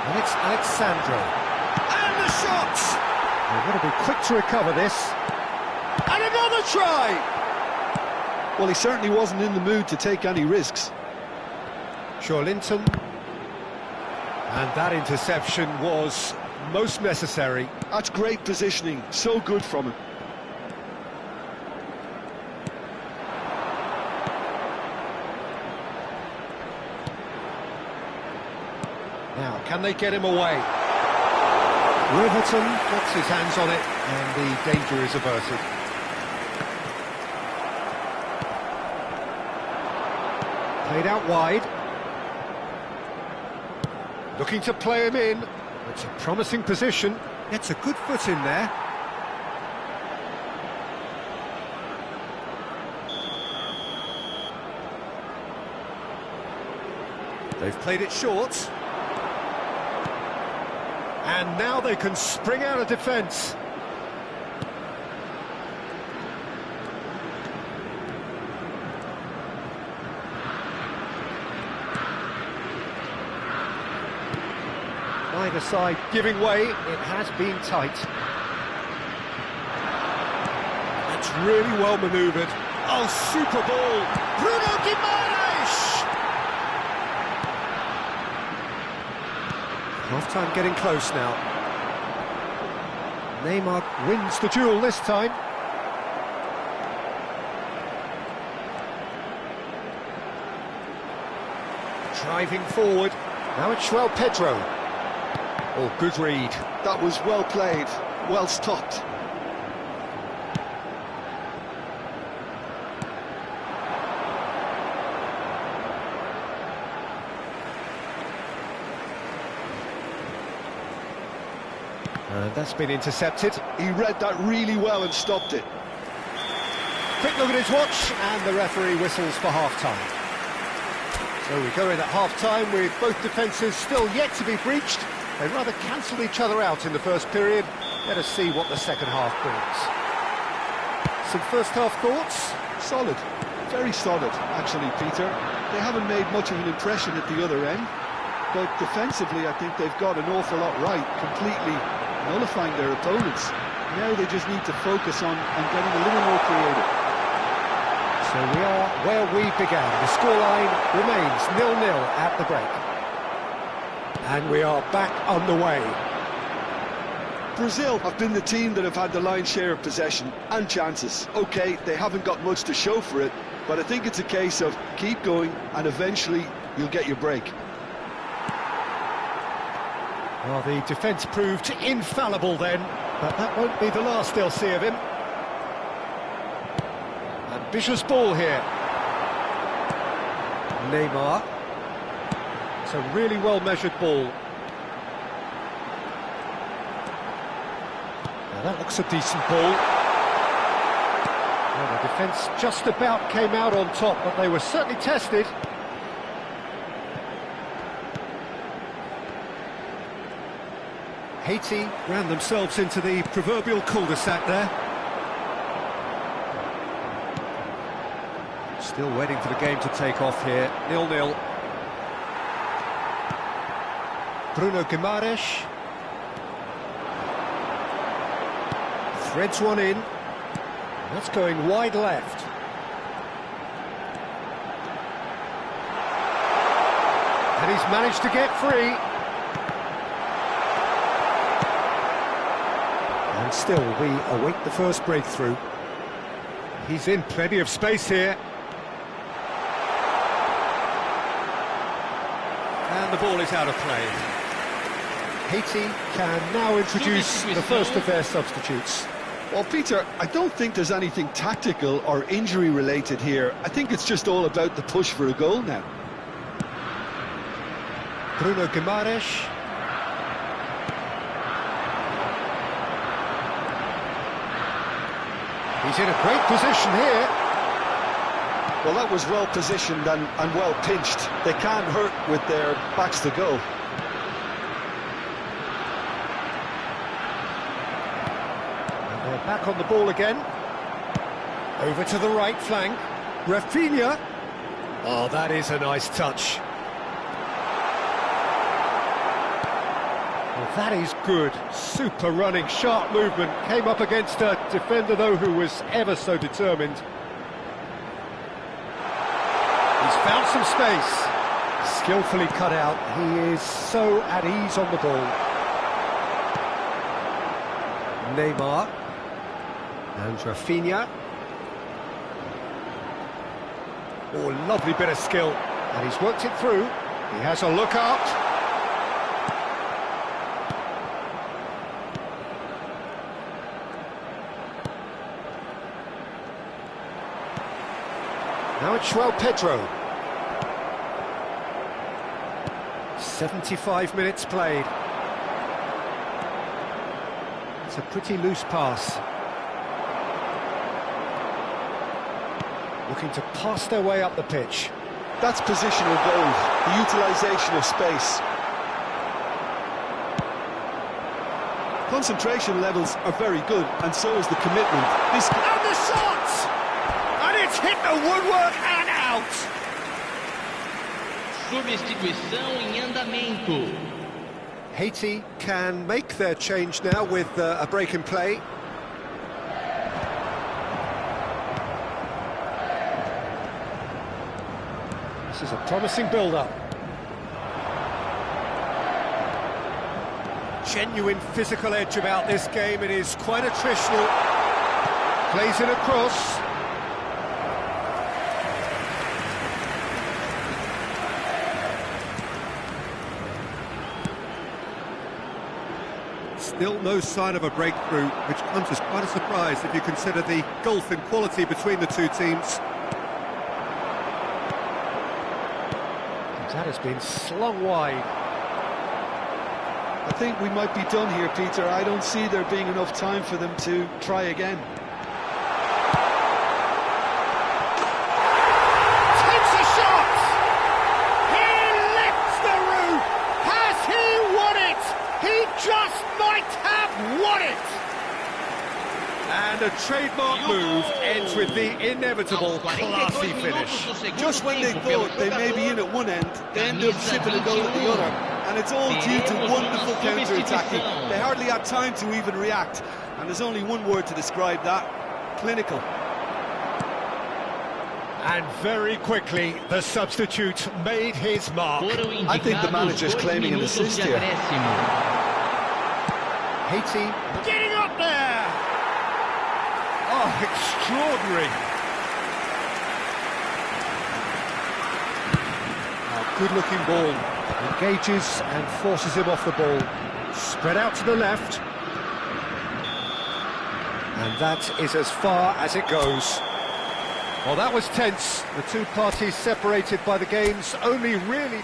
And it's Alexandro. And the shot! They've got to be quick to recover this. And another try! Well, he certainly wasn't in the mood to take any risks. Linton. And that interception was most necessary. That's great positioning, so good from him. Now, can they get him away? Riverton gets his hands on it, and the danger is averted. Played out wide. Looking to play him in. It's a promising position. Gets a good foot in there. They've played it short. And now they can spring out of defence. Either side giving way, it has been tight. That's really well manoeuvred. Oh, super ball! Bruno Guimaraes! Half-time getting close now. Neymar wins the duel this time. Driving forward. Now it's João Pedro. Oh, good read. That was well played, well stopped. And that's been intercepted. He read that really well and stopped it. Quick look at his watch, and the referee whistles for half-time. So we go in at half-time with both defences still yet to be breached. They rather cancelled each other out in the first period. Let us see what the second half brings. Some first-half thoughts? Solid. Very solid, actually, Peter. They haven't made much of an impression at the other end, but defensively I think they've got an awful lot right, completely nullifying their opponents. Now they just need to focus on getting a little more creative. So we are where we began. The scoreline remains 0-0 at the break. And we are back underway. Brazil have been the team that have had the lion's share of possession and chances. OK, they haven't got much to show for it, but I think it's a case of keep going and eventually you'll get your break. Well, the defence proved infallible then, but that won't be the last they'll see of him. Ambitious ball here. Neymar. It's a really well-measured ball. Now that looks a decent ball. Well, the defence just about came out on top, but they were certainly tested. Haiti ran themselves into the proverbial cul-de-sac there. Still waiting for the game to take off here. 0-0. Bruno Guimaraes. Threads one in. That's going wide left. And he's managed to get free. And still, we await the first breakthrough. He's in plenty of space here. And the ball is out of play. Haiti can now introduce the first of their substitutes. Well, Peter, I don't think there's anything tactical or injury-related here. I think it's just all about the push for a goal now. Bruno Guimaraes. He's in a great position here. Well, that was well positioned and well pinched. They can't hurt with their backs to goal. And they're back on the ball again. Over to the right flank. Rafinha. Oh, that is a nice touch. Well, that is good. Super running, sharp movement. Came up against a defender, though, who was ever so determined. He's found some space. Skillfully cut out. He is so at ease on the ball. Neymar. And Rafinha. Oh, lovely bit of skill. And he's worked it through. He has a look out. Now it's João Pedro. 75 minutes played. It's a pretty loose pass. Looking to pass their way up the pitch. That's positional goal, the utilisation of space. Concentration levels are very good, and so is the commitment. And the shot! And it's hit the woodwork and out! Substituição em andamento. Haiti can make their change now with a break in play. This is a promising build-up. Genuine physical edge about this game. It is quite attritional. Plays it across. Still no sign of a breakthrough, which comes as quite a surprise if you consider the gulf in quality between the two teams. That has been slung wide. I think we might be done here, Peter. I don't see there being enough time for them to try again. a trademark move ends with the inevitable classy finish. Just when they thought they may be in at one end, they end up shipping a goal at the other. And it's all due to wonderful counter-attacking. They hardly had time to even react. And there's only one word to describe that: clinical. And very quickly, the substitute made his mark. I think the manager's claiming an assist here. Haiti getting up there! Oh, extraordinary. Good-looking ball. Engages and forces him off the ball. Spread out to the left. And that is as far as it goes. Well, that was tense. The two parties separated by the game's only really...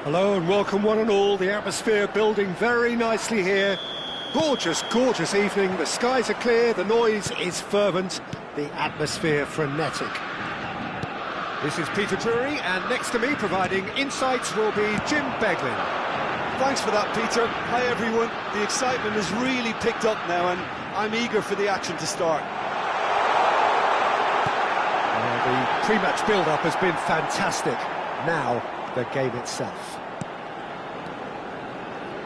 Hello and welcome one and all. The atmosphere building very nicely here. Gorgeous, gorgeous evening. The skies are clear, the noise is fervent, the atmosphere frenetic. This is Peter Drury, and next to me providing insights will be Jim Beglin. Thanks for that, Peter. Hi, everyone. The excitement has really picked up now, and I'm eager for the action to start. The pre-match build-up has been fantastic. Now, the game itself.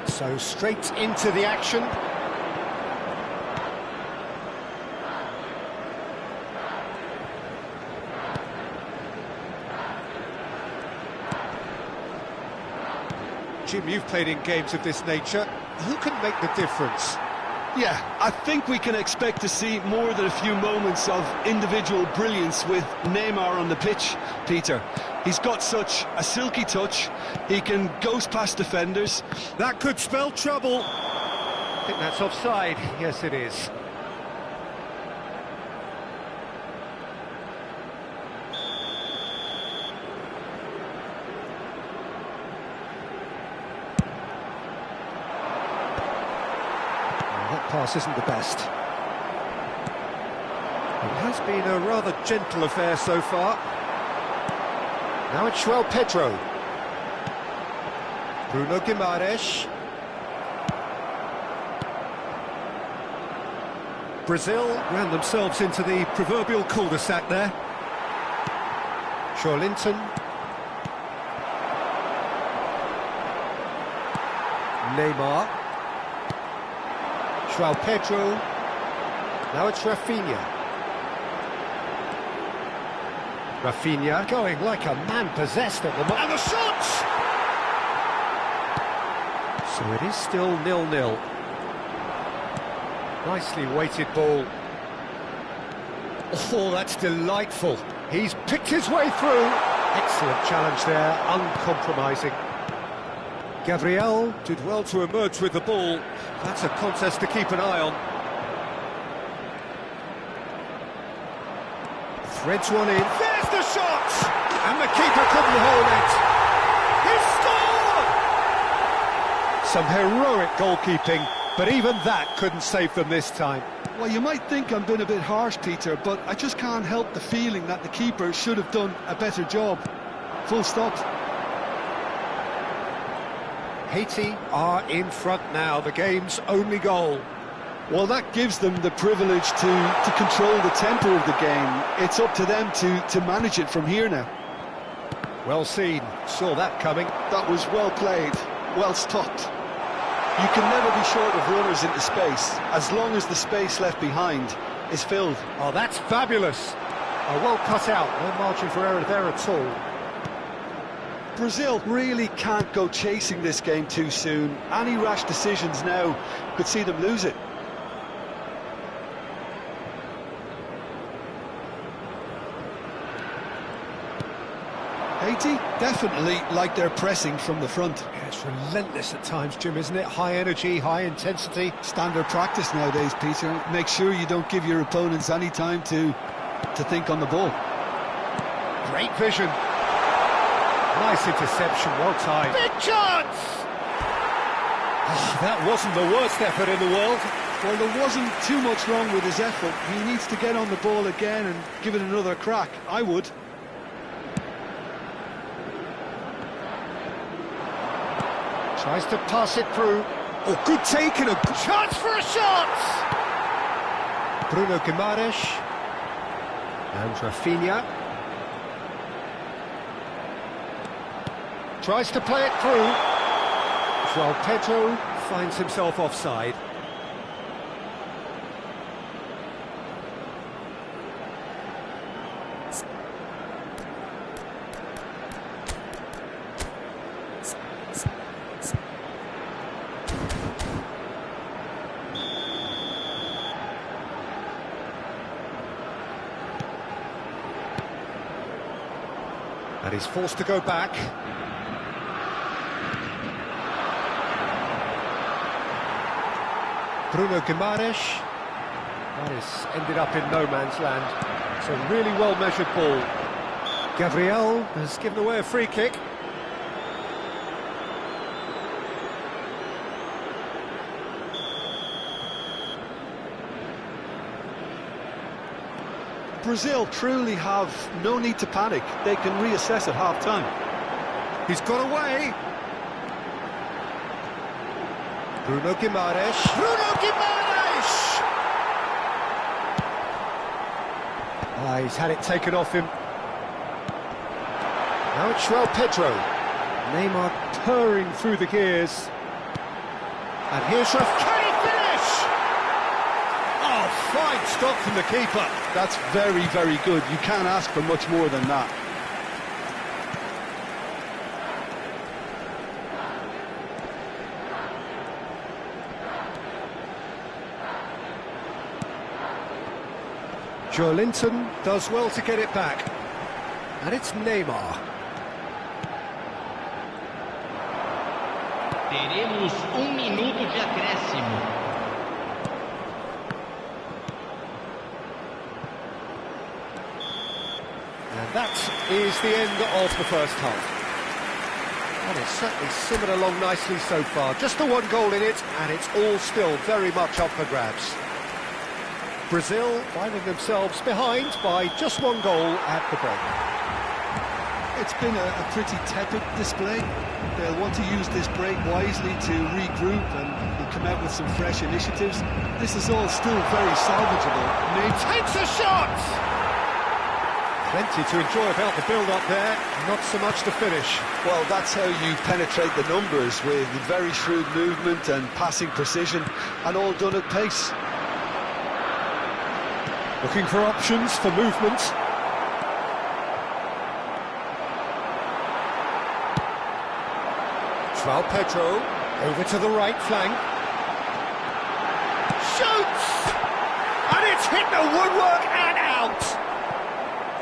So straight into the action. Jim, you've played in games of this nature. Who can make the difference? Yeah, I think we can expect to see more than a few moments of individual brilliance with Neymar on the pitch, Peter. He's got such a silky touch, he can ghost past defenders. That could spell trouble. I think that's offside. Yes, it is. That pass isn't the best. It has been a rather gentle affair so far. Now it's João Pedro. Bruno Guimaraes. Brazil ran themselves into the proverbial cul-de-sac there. Linton. Neymar. João Pedro. Now it's Rafinha. Rafinha going like a man possessed at the moment. And the shot! So it is still 0-0. Nicely weighted ball. Oh, that's delightful. He's picked his way through. Excellent challenge there, uncompromising. Gabriel did well to emerge with the ball. That's a contest to keep an eye on. Threads one in. There's the shot! And the keeper couldn't hold it. He scored! Some heroic goalkeeping, but even that couldn't save them this time. Well, you might think I'm being a bit harsh, Peter, but I just can't help the feeling that the keeper should have done a better job. Full stop. Haiti are in front now, the game's only goal. Well, that gives them the privilege to control the tempo of the game. It's up to them to manage it from here now. Well seen, saw that coming. That was well played, well stopped. You can never be short of runners into space, as long as the space left behind is filled. Oh, that's fabulous. Oh, well cut out, no margin for error there at all. Brazil really can't go chasing this game too soon. Any rash decisions now could see them lose it. Haiti definitely like their pressing from the front. Yeah, it's relentless at times, Jim, isn't it? High energy, high intensity. Standard practice nowadays, Peter. Make sure you don't give your opponents any time to think on the ball. Great vision. Nice interception, well timed. Big chance! Oh, that wasn't the worst effort in the world. Well, there wasn't too much wrong with his effort. He needs to get on the ball again and give it another crack. I would. Tries to pass it through. Oh, good take and a chance for a shot! Bruno Guimaraes. And Rafinha. Tries to play it through. João Pedro finds himself offside. And he's forced to go back. Bruno Guimaraes. That has ended up in no man's land. It's a really well-measured ball. Gabriel has given away a free kick. Brazil truly have no need to panic. They can reassess at half-time. He's got away. Bruno Guimaraes. Bruno Guimaraes! Ah, he's had it taken off him. Now it's João Pedro. Neymar purring through the gears. And here's Can he finish? Oh, fine stop from the keeper. That's very, very good. You can't ask for much more than that. Joelinton does well to get it back. And it's Neymar. Teremos minuto de acréscimo. And that is the end of the first half. And it's certainly simmered along nicely so far. Just the one goal in it, and it's all still very much up for grabs. Brazil finding themselves behind by just one goal at the break. It's been a pretty tepid display. They'll want to use this break wisely to regroup and come out with some fresh initiatives. This is all still very salvageable. Takes a shot! Plenty to enjoy about the build-up there, not so much to finish. Well, that's how you penetrate the numbers, with very shrewd movement and passing precision, and all done at pace. Looking for options for movement. João Pedro over to the right flank. Shoots! And it's hit the woodwork and out!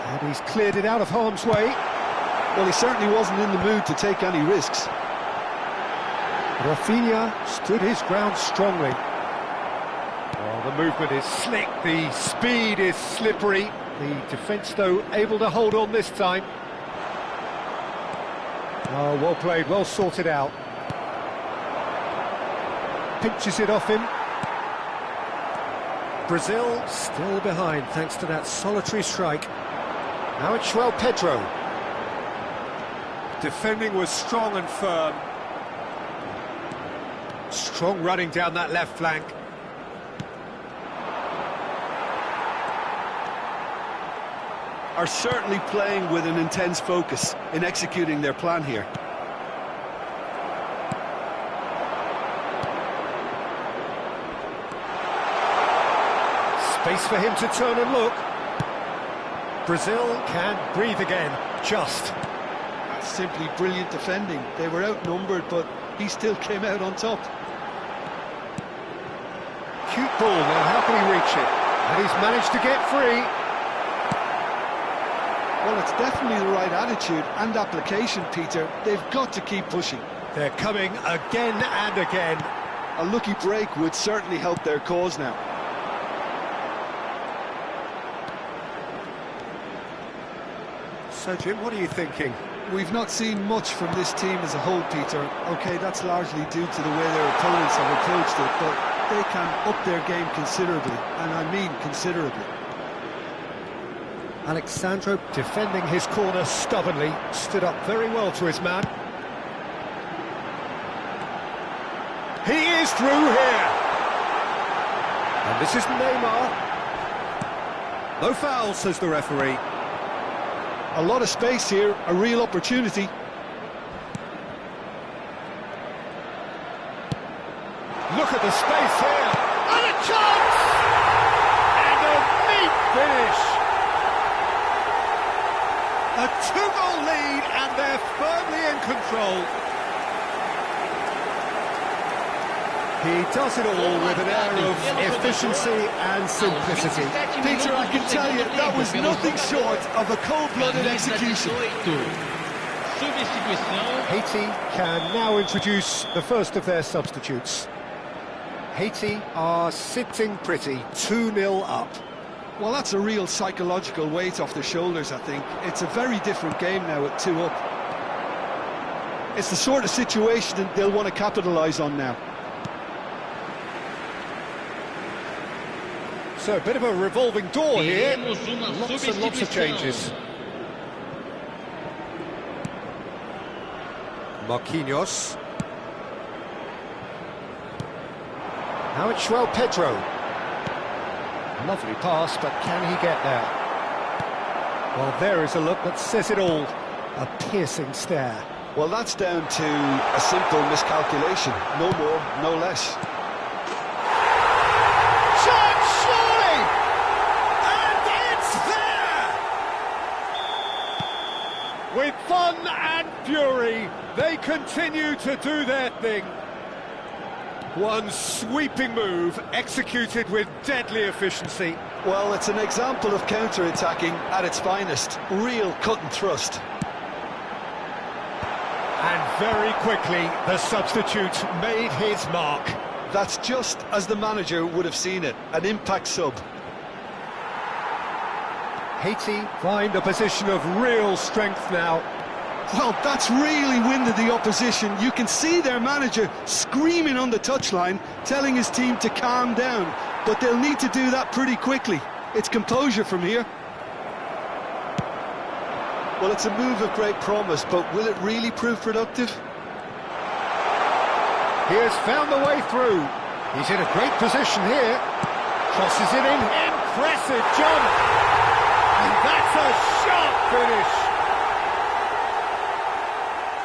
And he's cleared it out of harm's way. Well, he certainly wasn't in the mood to take any risks. Rafinha stood his ground strongly. Oh, the movement is slick, the speed is slippery. The defence, though, able to hold on this time. Oh, well played, well sorted out. Pinches it off him. Brazil still behind thanks to that solitary strike. Now it's João Pedro. Defending was strong and firm. Strong running down that left flank. Are certainly playing with an intense focus in executing their plan here. Space for him to turn and look. Brazil can breathe again, just. That's simply brilliant defending. They were outnumbered, but he still came out on top. Cute ball, now how can he reach it? And he's managed to get free. Well, it's definitely the right attitude and application, Peter. They've got to keep pushing. They're coming again and again. A lucky break would certainly help their cause now. So, Jim, what are you thinking? We've not seen much from this team as a whole, Peter. OK, that's largely due to the way their opponents have approached it, but they can up their game considerably, and I mean considerably. Alexandro defending his corner stubbornly, stood up very well to his man. He is through here! And this is Neymar. No foul, says the referee. A lot of space here, a real opportunity. Look at the space here! And a chance! And a neat finish! A two-goal lead, and they're firmly in control. He does it all with an air of efficiency and simplicity. Peter, I can tell you, that was nothing short of a cold-blooded execution. Haiti can now introduce the first of their substitutes. Haiti are sitting pretty, 2-0 up. Well, that's a real psychological weight off their shoulders, I think. It's a very different game now at 2 up. It's the sort of situation that they'll want to capitalise on now. So, a bit of a revolving door here. Lots and lots of changes. Marquinhos. Now it's João Pedro. Lovely pass, but can he get there? Well, there is a look that says it all. A piercing stare. Well, that's down to a simple miscalculation. No more, no less. Chance, surely! And it's there! With fun and fury, they continue to do their thing. One sweeping move, executed with deadly efficiency. Well, it's an example of counter-attacking at its finest. Real cut and thrust. And very quickly, the substitute made his mark. That's just as the manager would have seen it, an impact sub. Haiti find a position of real strength now. Well, that's really winded the opposition. You can see their manager screaming on the touchline, telling his team to calm down. But they'll need to do that pretty quickly. It's composure from here. Well, it's a move of great promise, but will it really prove productive? He has found the way through. He's in a great position here. Crosses it in. Impressive jump. And that's a sharp finish.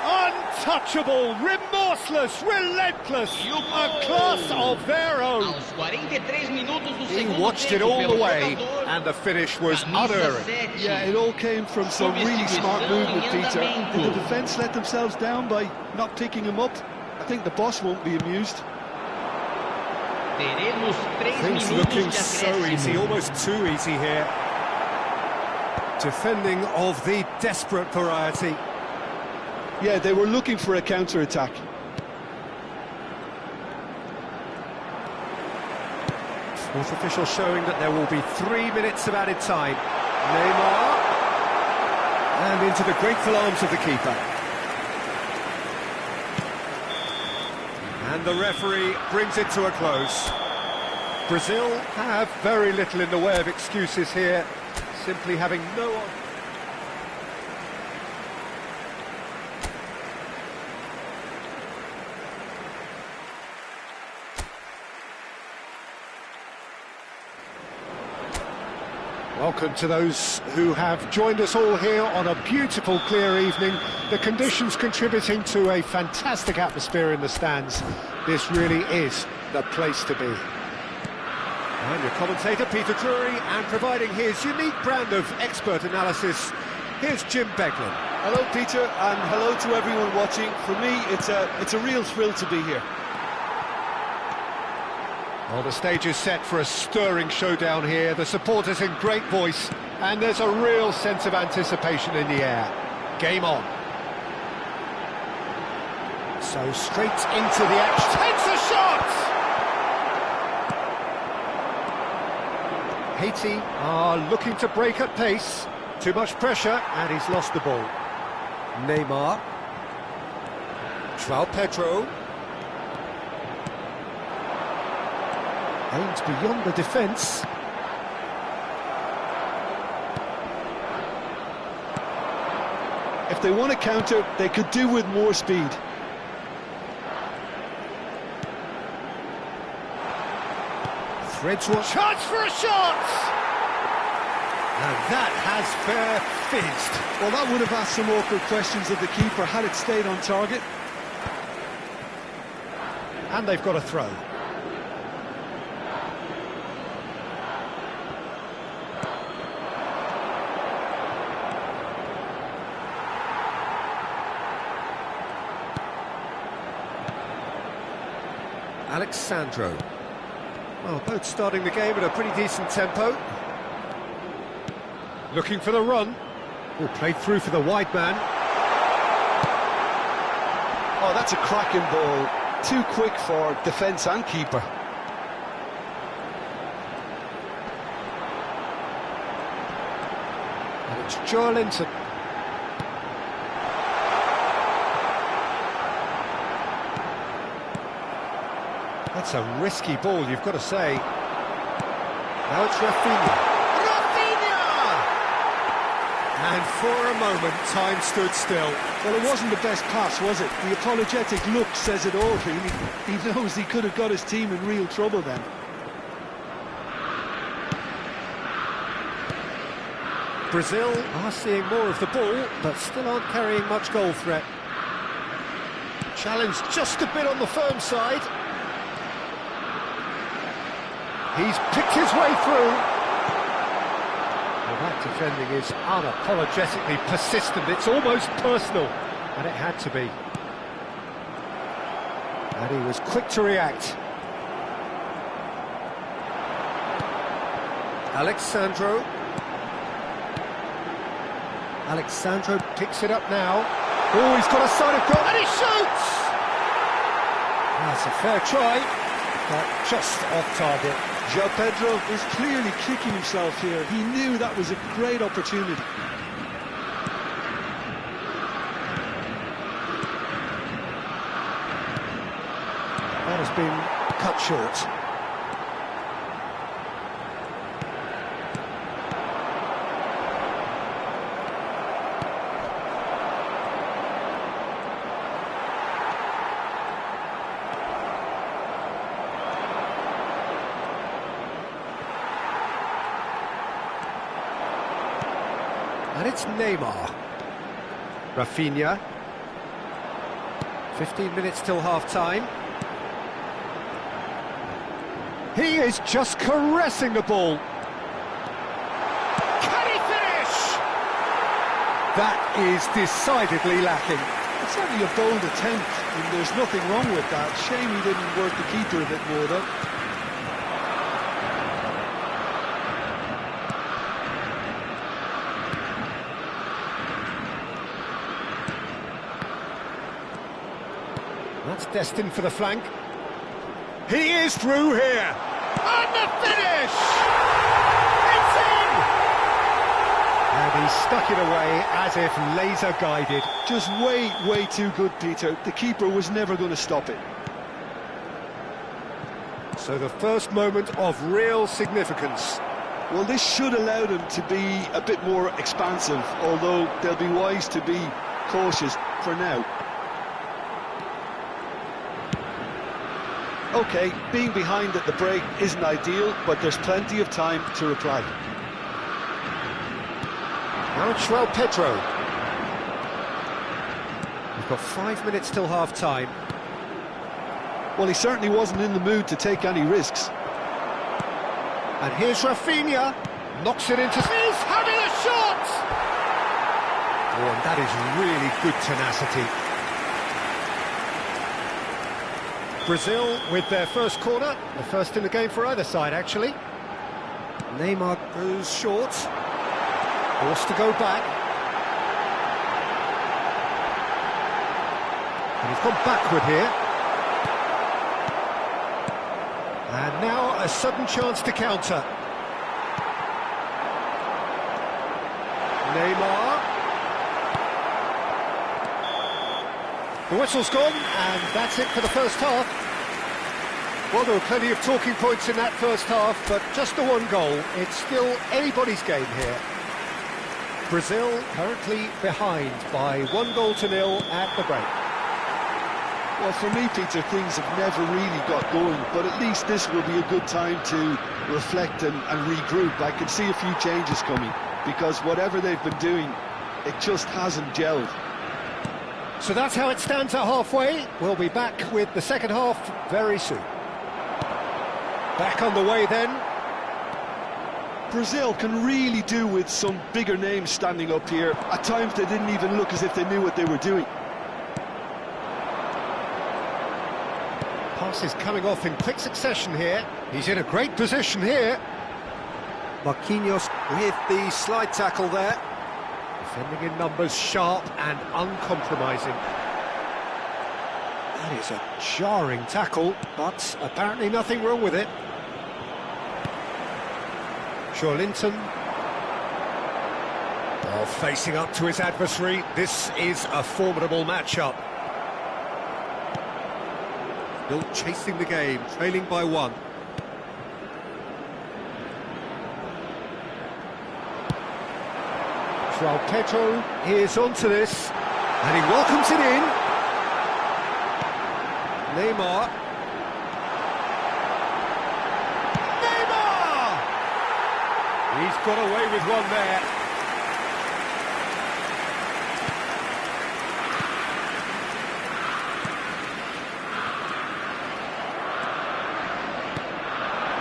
Untouchable, remorseless, relentless, a class of their own. He watched it all the way, and the finish was unerring. Yeah, it all came from some really smart movement, Peter. Did the defence let themselves down by not picking him up? I think the boss won't be amused. Things looking so easy, almost too easy here. Defending of the desperate variety. Yeah, they were looking for a counter-attack. Fourth official showing that there will be 3 minutes of added time. Neymar. And into the grateful arms of the keeper. And the referee brings it to a close. Brazil have very little in the way of excuses here, simply having no... Welcome to those who have joined us all here on a beautiful, clear evening. The conditions contributing to a fantastic atmosphere in the stands. This really is the place to be. I'm your commentator, Peter Drury, and providing his unique brand of expert analysis, here's Jim Beglin. Hello, Peter, and hello to everyone watching. For me, it's a real thrill to be here. Well, the stage is set for a stirring showdown here. The supporters in great voice, and there's a real sense of anticipation in the air. Game on. So straight into the action. Takes a shot! Haiti are looking to break at pace. Too much pressure, and he's lost the ball. Neymar. João Pedro. Aimed beyond the defence. If they want to counter, they could do with more speed. Threads one. Chance for a shot! And that has fair fizzed. Well, that would have asked some awkward questions of the keeper had it stayed on target. And they've got a throw. Alexandro. Well, both starting the game at a pretty decent tempo. Looking for the run. Oh, played through for the wide man. Oh, that's a cracking ball. Too quick for defence and keeper. And it's Joelinton. That's a risky ball, you've got to say. Now it's Rafinha. And for a moment, time stood still. Well, it wasn't the best pass, was it? The apologetic look says it all, really. He knows he could have got his team in real trouble then. Brazil are seeing more of the ball, but still aren't carrying much goal threat. Challenge just a bit on the firm side. He's picked his way through. Well, that defending is unapologetically persistent. It's almost personal, and it had to be. And he was quick to react. Alexandro. Alexandro picks it up now. Oh, he's got a side of goal, and he shoots! That's a fair try, but just off target. João Pedro is clearly kicking himself here. He knew that was a great opportunity. That has been cut short. And it's Neymar. Rafinha. 15 minutes till half-time. He is just caressing the ball. Can he finish? That is decidedly lacking. It's certainly a bold attempt, and there's nothing wrong with that. Shame he didn't work the keeper a bit more, though. That's destined for the flank. He is through here. And the finish! It's in! And he stuck it away as if laser guided. Just way too good, Peter. The keeper was never going to stop it. So the first moment of real significance. Well, this should allow them to be a bit more expansive, although they'll be wise to be cautious for now. OK, being behind at the break isn't ideal, but there's plenty of time to reply. Now João Pedro. We've got 5 minutes till half-time. Well, he certainly wasn't in the mood to take any risks. And here's Rafinha. Knocks it into... He's having a shot! Oh, and that is really good tenacity. Brazil with their first corner, the first in the game for either side, actually. Neymar goes short, forced to go back. And he's gone backward here. And now a sudden chance to counter. Neymar. The whistle's gone, and that's it for the first half. Well, there were plenty of talking points in that first half, but just the one goal. It's still anybody's game here. Brazil currently behind by 1-0 at the break. Well, for me, Peter, things have never really got going, but at least this will be a good time to reflect and regroup. I can see a few changes coming, because whatever they've been doing, it just hasn't gelled. So that's how it stands at halfway. We'll be back with the second half very soon. Back on the way then. Brazil can really do with some bigger names standing up here. At times they didn't even look as if they knew what they were doing. Pass is coming off in quick succession here. He's in a great position here. Marquinhos with the slide tackle there. Defending in numbers, sharp and uncompromising. That is a jarring tackle, but apparently nothing wrong with it. Linton. Oh, facing up to his adversary. This is a formidable matchup. Still chasing the game, trailing by 1. João Pedro is onto this, and he welcomes it in. Neymar. He's got away with one there.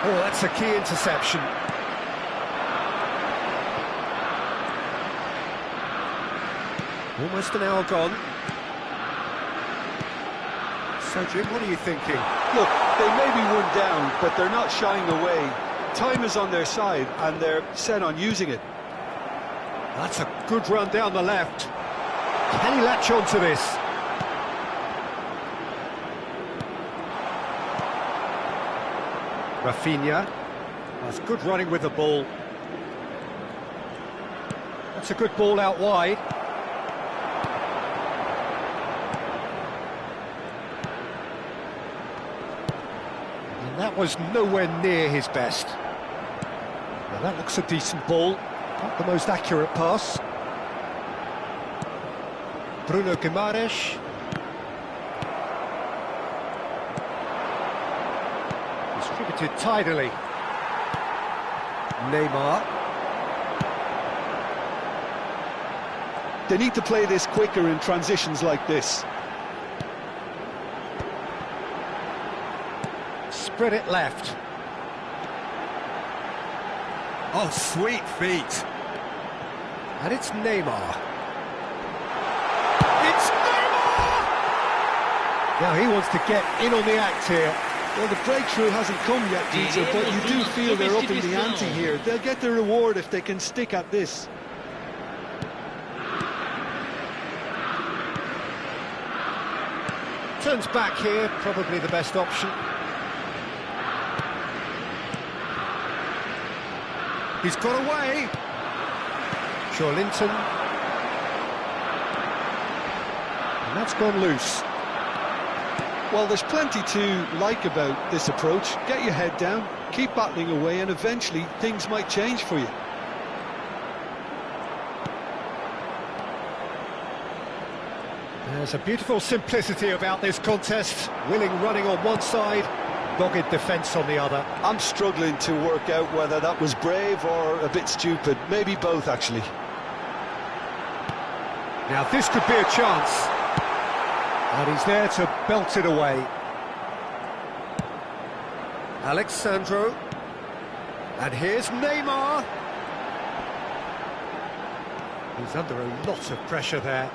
Oh, that's a key interception. Almost an hour gone. So, Jim, what are you thinking? Look, they may be one down, but they're not shying away. Time is on their side, and they're set on using it. That's a good run down the left. Can he latch on to this? Rafinha. That's good running with the ball. That's a good ball out wide. And that was nowhere near his best. Now that looks a decent ball. Not the most accurate pass. Bruno Guimaraes. Distributed tidily. Neymar. They need to play this quicker in transitions like this. Spread it left. Oh, sweet feet. And it's Neymar. It's Neymar! Now he wants to get in on the act here. Well, the breakthrough hasn't come yet, Peter, but you do feel they're up in the ante here. They'll get their reward if they can stick at this. Turns back here, probably the best option. He's got away. Linton. And that's gone loose. Well, there's plenty to like about this approach. Get your head down, keep battling away, and eventually things might change for you. There's a beautiful simplicity about this contest. Willing running on one side, dogged defence on the other. I'm struggling to work out whether that was brave or a bit stupid. Maybe both, actually. Now this could be a chance. And he's there to belt it away. Alexandro. And here's Neymar. He's under a lot of pressure there.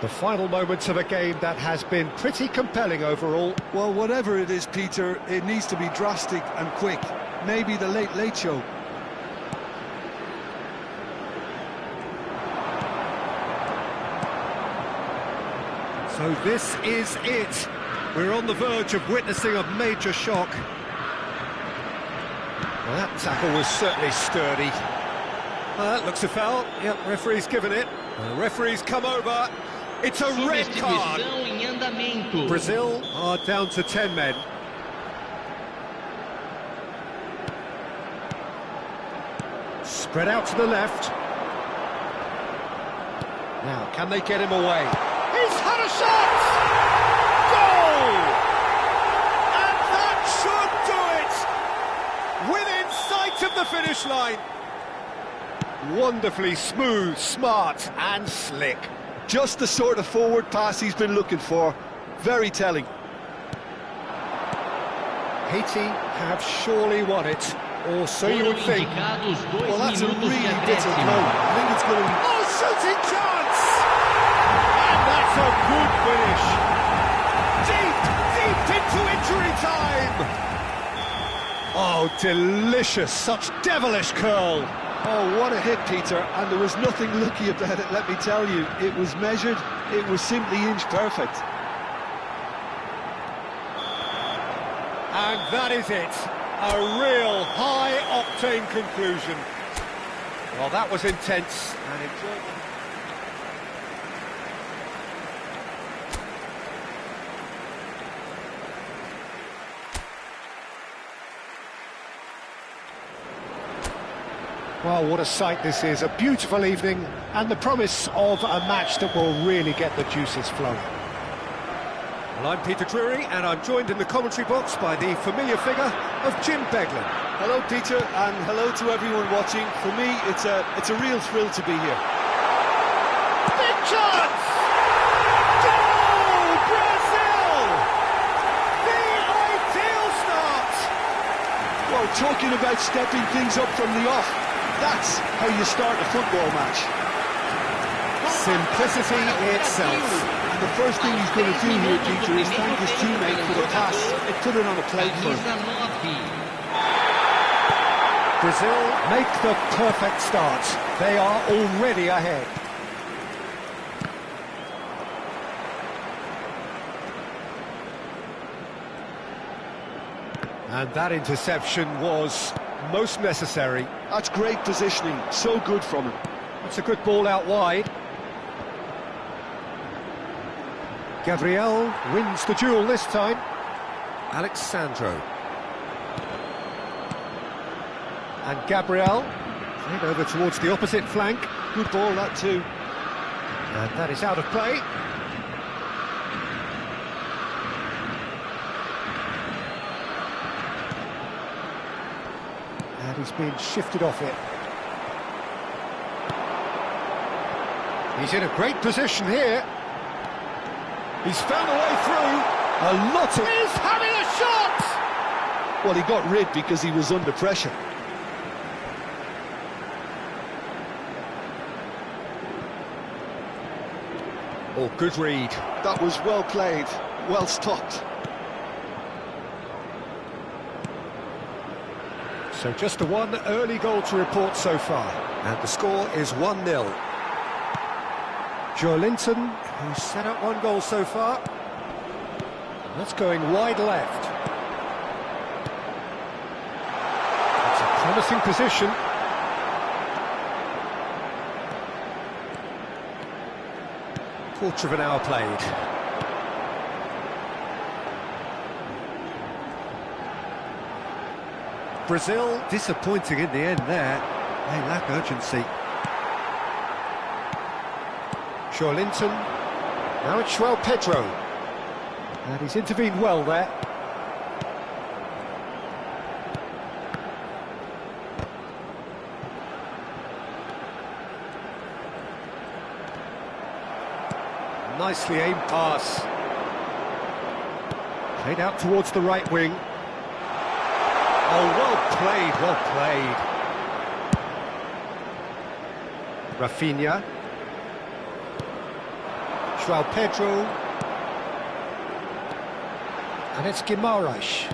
The final moments of a game that has been pretty compelling overall. Well, whatever it is, Peter, it needs to be drastic and quick. Maybe the late show. So this is it. We're on the verge of witnessing a major shock. Well, that tackle was certainly sturdy. That looks a foul. Yep, referee's given it. The referee's come over. It's a red card. Brazil are down to 10 men. Spread out to the left. Now, can they get him away? He's had a shot! Goal! And that should do it! Within sight of the finish line. Wonderfully smooth, smart and slick. Just the sort of forward pass he's been looking for. Very telling. Haiti have surely won it, or so you would think. Well, that's a really bitter blow. I think it's going to be... Oh, shooting chance! And that's a good finish. Deep into injury time. Oh, delicious, such devilish curl. Oh, what a hit, Peter, and there was nothing lucky about it, let me tell you. It was measured, it was simply inch perfect. And that is it, a real high-octane conclusion. Well, that was intense and enjoyable. Well, what a sight this is, a beautiful evening, and the promise of a match that will really get the juices flowing. Well, I'm Peter Drury, and I'm joined in the commentary box by the familiar figure of Jim Beglin. Hello, Peter, and hello to everyone watching. For me, it's a real thrill to be here. Big chance! Goal, Brazil! The ideal start! Well, talking about stepping things up from the off, that's how you start a football match. Simplicity itself. And the first thing he's going to do here, Peter, is thank his teammate for the pass. It put it on a plate for him. Brazil make the perfect start. They are already ahead. And that interception was most necessary. That's great positioning, so good from him. That's a good ball out wide. Gabriel wins the duel this time. Alexandro. And Gabriel played over towards the opposite flank. Good ball, that too. And that is out of play. And he's been shifted off it. He's in a great position here. He's found a way through. A lot of... He's having a shot! Well, he got rid because he was under pressure. Oh, good read. That was well played, well stopped. So just the one early goal to report so far. And the score is 1-0. Joelinton, who's set up one goal so far. That's going wide left. It's a promising position. Quarter of an hour played. Brazil disappointing in the end there. They lack urgency. Joelinton. Now it's João Pedro. And he's intervened well there. Nicely aimed pass. Played out towards the right wing. Oh, well played, well played. Rafinha. João Pedro. And it's Guimaraes.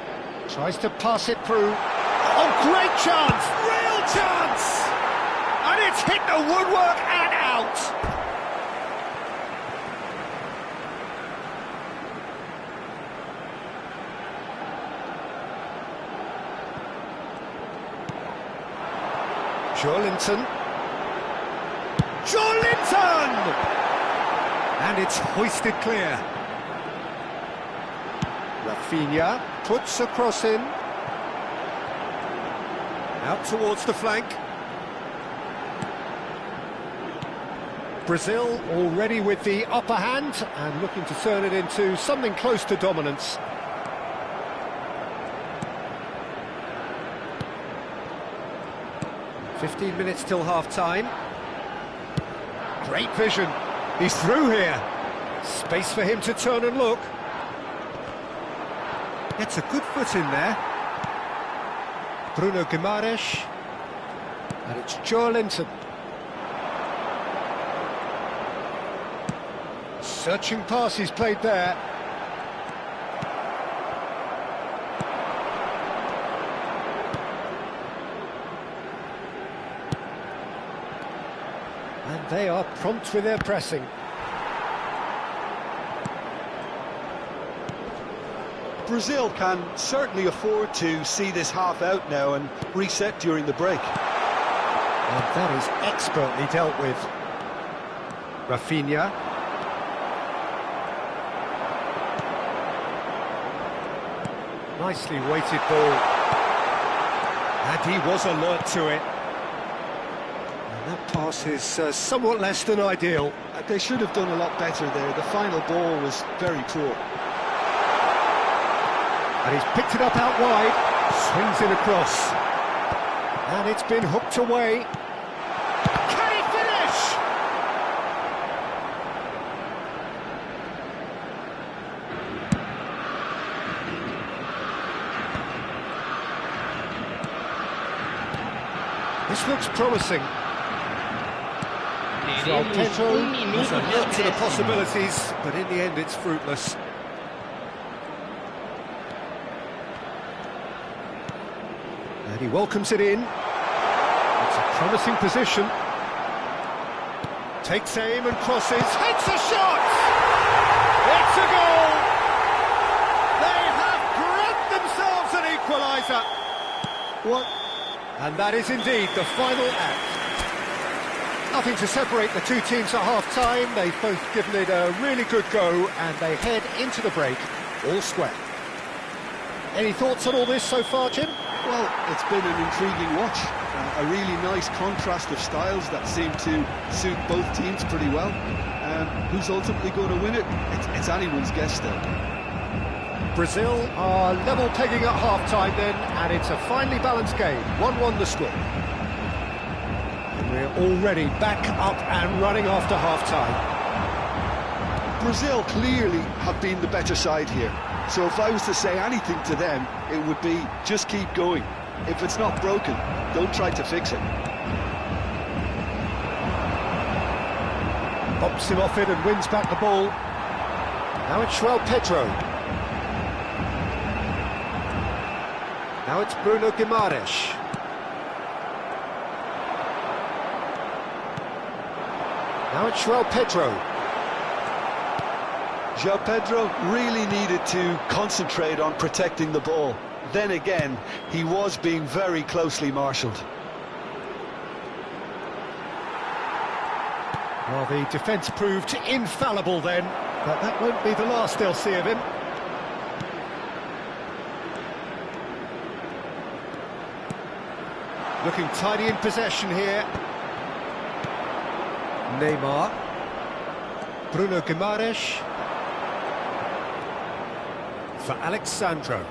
Tries to pass it through. Oh, great chance! Real chance! And it's hit the woodwork and out! Joelinton. Joelinton! And it's hoisted clear. Rafinha puts a cross in. Out towards the flank. Brazil already with the upper hand and looking to turn it into something close to dominance. "15 minutes till half-time. Great vision. He's through here. Space for him to turn and look. Gets a good foot in there. Bruno Guimaraes. And it's Joe Linton. Searching pass he's played there. And they are prompt with their pressing. Brazil can certainly afford to see this half out now and reset during the break. And that is expertly dealt with. Rafinha. Nicely weighted ball. And he was alert to it. And that pass is somewhat less than ideal. They should have done a lot better there. The final ball was very poor. And he's picked it up out wide. Swings it across. And it's been hooked away. Can he finish? This looks promising. Well, Pedro was alert to the possibilities, but in the end it's fruitless. And he welcomes it in. It's a promising position. Takes aim and crosses. Hits a shot! It's a goal! They have grabbed themselves an equaliser. What? And that is indeed the final act. Nothing to separate the two teams at half-time. They've both given it a really good go, and they head into the break all square. Any thoughts on all this so far, Jim? Well, it's been an intriguing watch. A really nice contrast of styles that seem to suit both teams pretty well. Who's ultimately going to win it? It's anyone's guess though. Brazil are level pegging at half-time then, and it's a finely balanced game. 1-1 the score. And we're already back up and running after half-time. Brazil clearly have been the better side here. So if I was to say anything to them, it would be just keep going. If it's not broken, don't try to fix it. Pops him off it and wins back the ball. Now it's João Pedro. Now it's Bruno Guimaraes. Now it's João Pedro. João Pedro really needed to concentrate on protecting the ball. Then again, he was being very closely marshalled. Well, the defence proved infallible then, but that won't be the last they'll see of him. Looking tidy in possession here. Neymar. Bruno Guimaraes. For Alexandro.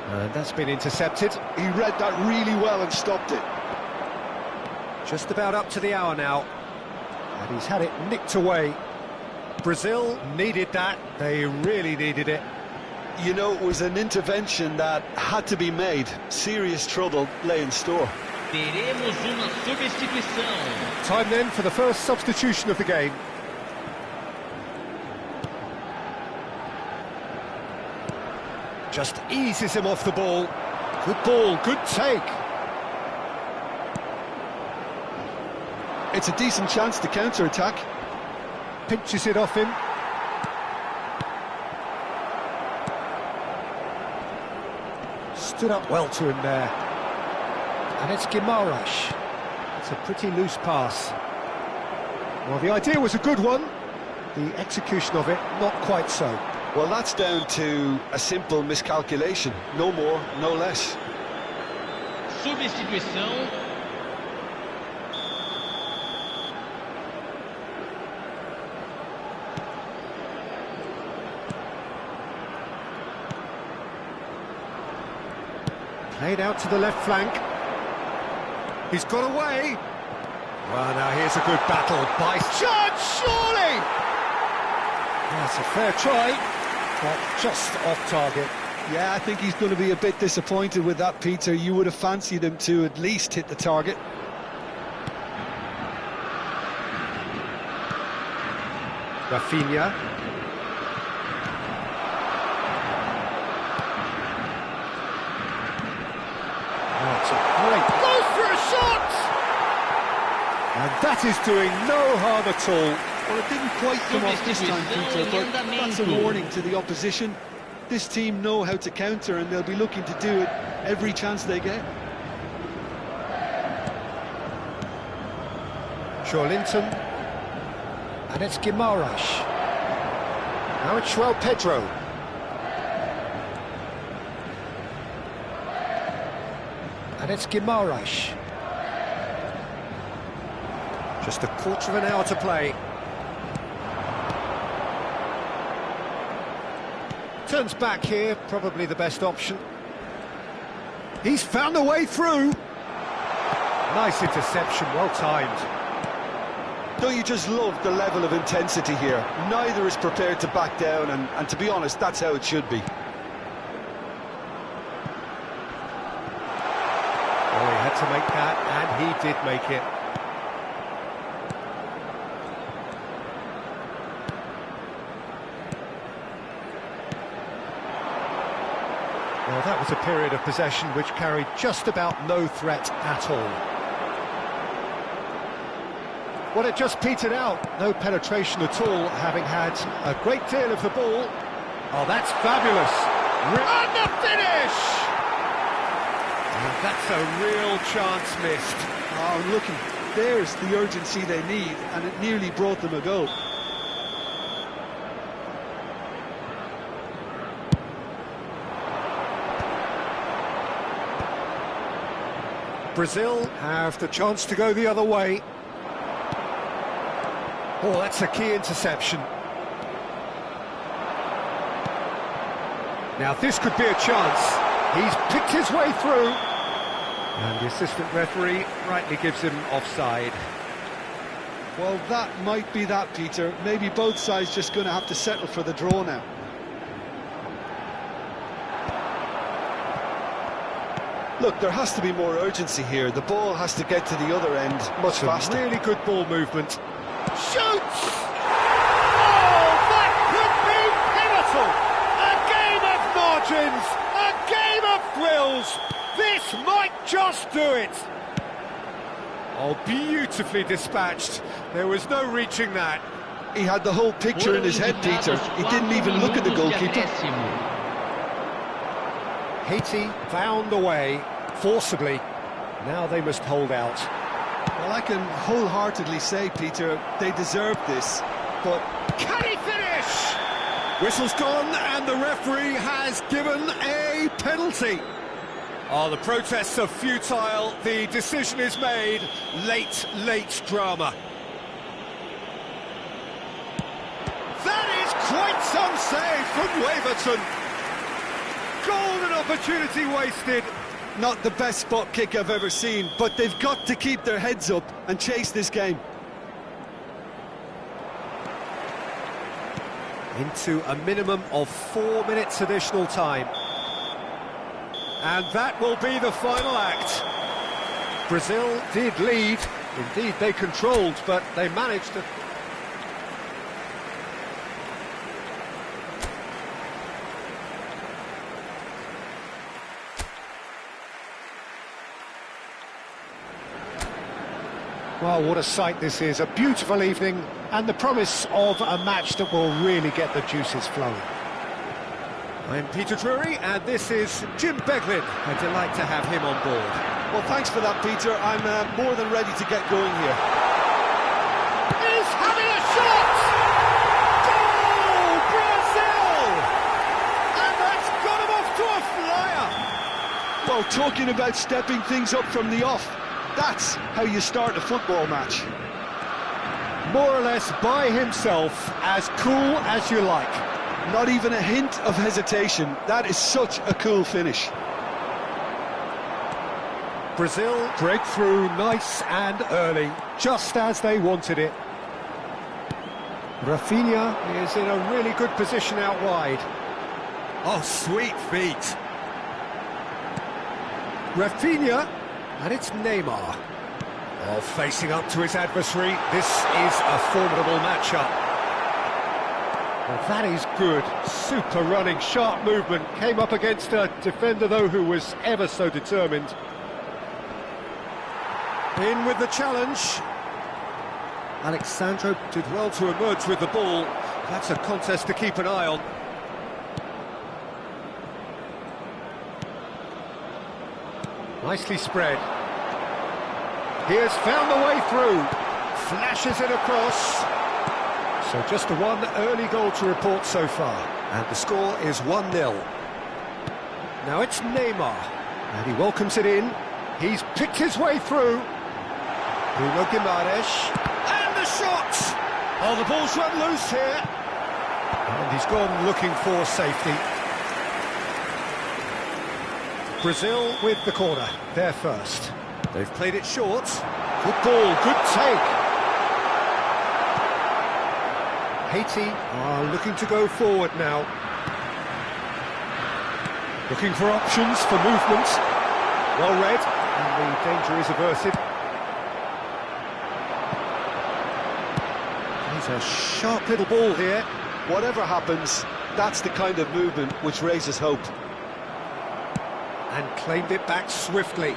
And that's been intercepted. He read that really well and stopped it. Just about up to the hour now. And he's had it nicked away. Brazil needed that. They really needed it. You know, it was an intervention that had to be made. Serious trouble lay in store. Teremos uma substituição. Time then for the first substitution of the game. Just eases him off the ball. Good ball, good take. It's a decent chance to counter-attack. Pinches it off him. Stood up well to him there. And it's Guimaraes. It's a pretty loose pass. Well, the idea was a good one. The execution of it, not quite so. Well, that's down to a simple miscalculation. No more, no less. Substituição. Played out to the left flank. He's got away. Well, now here's a good battle by chance, surely! That's a fair try, but just off target. Yeah, I think he's going to be a bit disappointed with that, Peter. You would have fancied him to at least hit the target. Rafinha. Oh, it's a great... Goes for a shot! And that is doing no harm at all. Well, it didn't quite come off this time, Peter, but that's a warning to the opposition. This team know how to counter, and they'll be looking to do it every chance they get. Linton. And it's Guimaraes. Now it's João Pedro. And it's Guimaraes. Just a quarter of an hour to play. Turns back here, probably the best option. He's found a way through. Nice interception, well timed. Don't you just love the level of intensity here? Neither is prepared to back down, and to be honest, that's how it should be. Oh, he had to make that, and he did make it. Well, that was a period of possession which carried just about no threat at all. Well, it just petered out, no penetration at all, having had a great deal of the ball. Oh, that's fabulous. And the finish! And that's a real chance missed. Oh, looking, there's the urgency they need, and it nearly brought them a goal. Brazil have the chance to go the other way. Oh, that's a key interception. Now this could be a chance. He's picked his way through. And the assistant referee rightly gives him offside. Well, that might be that, Peter. Maybe both sides just going to have to settle for the draw now. Look, there has to be more urgency here. The ball has to get to the other end much faster. Really good ball movement. Shoots! Oh, that could be pivotal! A game of margins! A game of thrills! This might just do it! Oh, beautifully dispatched. There was no reaching that. He had the whole picture in his head, Peter. He didn't even look at the goalkeeper. Haiti found a way, forcibly. Now they must hold out. Well, I can wholeheartedly say, Peter, they deserve this, but... Can he finish? Whistle's gone, and the referee has given a penalty. Oh, the protests are futile. The decision is made. Late drama. That is quite some save from Waverton. Golden opportunity wasted. Not the best spot kick I've ever seen, but they've got to keep their heads up and chase this game. Into a minimum of 4 minutes additional time. And that will be the final act. Brazil did lead. Indeed, they controlled, but they managed to... Well, what a sight this is. A beautiful evening and the promise of a match that will really get the juices flowing. I'm Peter Drury, and this is Jim Beglin. A delight to have him on board. Well, thanks for that, Peter. I'm more than ready to get going here. He's having a shot! Goal, Brazil! And that's got him off to a flyer! Well, talking about stepping things up from the off, that's how you start a football match. More or less by himself, as cool as you like. Not even a hint of hesitation. That is such a cool finish. Brazil break through nice and early, just as they wanted it. Rafinha is in a really good position out wide. Oh, sweet feet. Rafinha, and it's Neymar. Oh, facing up to his adversary, this is a formidable matchup. Well, that is good. Super running, sharp movement. Came up against a defender, though, who was ever so determined. In with the challenge. Alexandro did well to emerge with the ball. That's a contest to keep an eye on. Nicely spread. He has found the way through. Flashes it across. So just the one early goal to report so far. And the score is 1-0. Now it's Neymar. And he welcomes it in. He's picked his way through. Bruno Guimaraes. And the shot! Oh, the ball's run loose here. And he's gone looking for safety. Brazil with the corner, they're first. They've played it short. Good ball, good take. Haiti are looking to go forward now. Looking for options for movement. Well read, and the danger is averted. He's a sharp little ball here. Whatever happens, that's the kind of movement which raises hope. And claimed it back swiftly.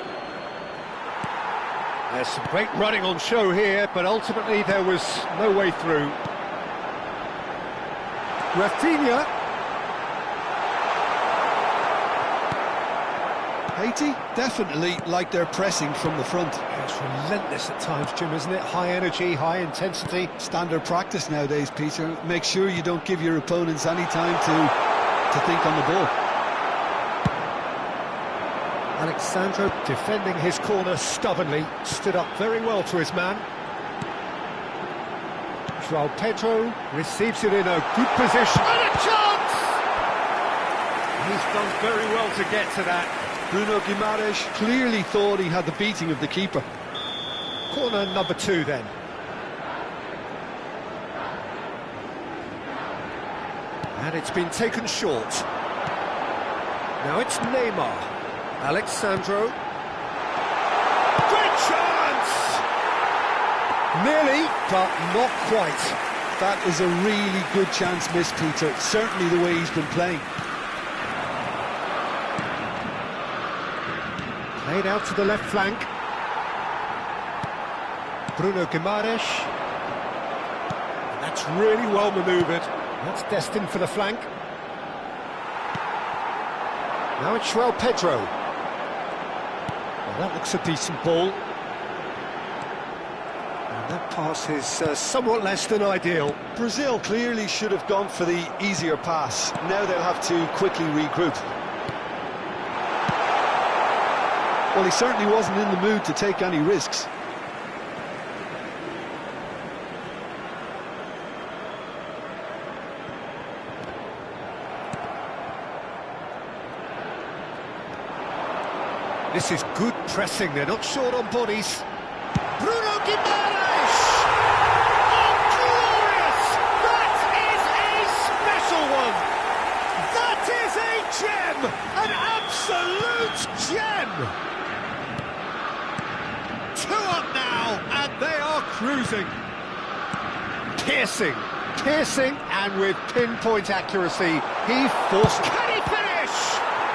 There's some great running on show here, but ultimately there was no way through. Rafinha. Haiti definitely like their pressing from the front. It's relentless at times, Jim, isn't it? High energy, high intensity. Standard practice nowadays, Peter. Make sure you don't give your opponents any time to think on the ball. Alexandro defending his corner stubbornly, stood up very well to his man. João Pedro receives it in a good position. And a chance! He's done very well to get to that. Bruno Guimaraes clearly thought he had the beating of the keeper. Corner number 2 then. And it's been taken short. Now it's Neymar. Alexandro. Good chance! Nearly, but not quite. That is a really good chance missed, Peter. Certainly the way he's been playing. Played out to the left flank. Bruno Guimaraes. That's really well manoeuvred. That's destined for the flank. Now it's João Pedro. Well, that looks a decent ball. And that pass is somewhat less than ideal. Brazil clearly should have gone for the easier pass. Now they'll have to quickly regroup. Well, he certainly wasn't in the mood to take any risks. This is good pressing, they're not short on bodies. Bruno Guimaraes! Oh, glorious! That is a special one! That is a gem! An absolute gem! 2 up now, and they are cruising. Piercing, and with pinpoint accuracy, he forced... Can he finish?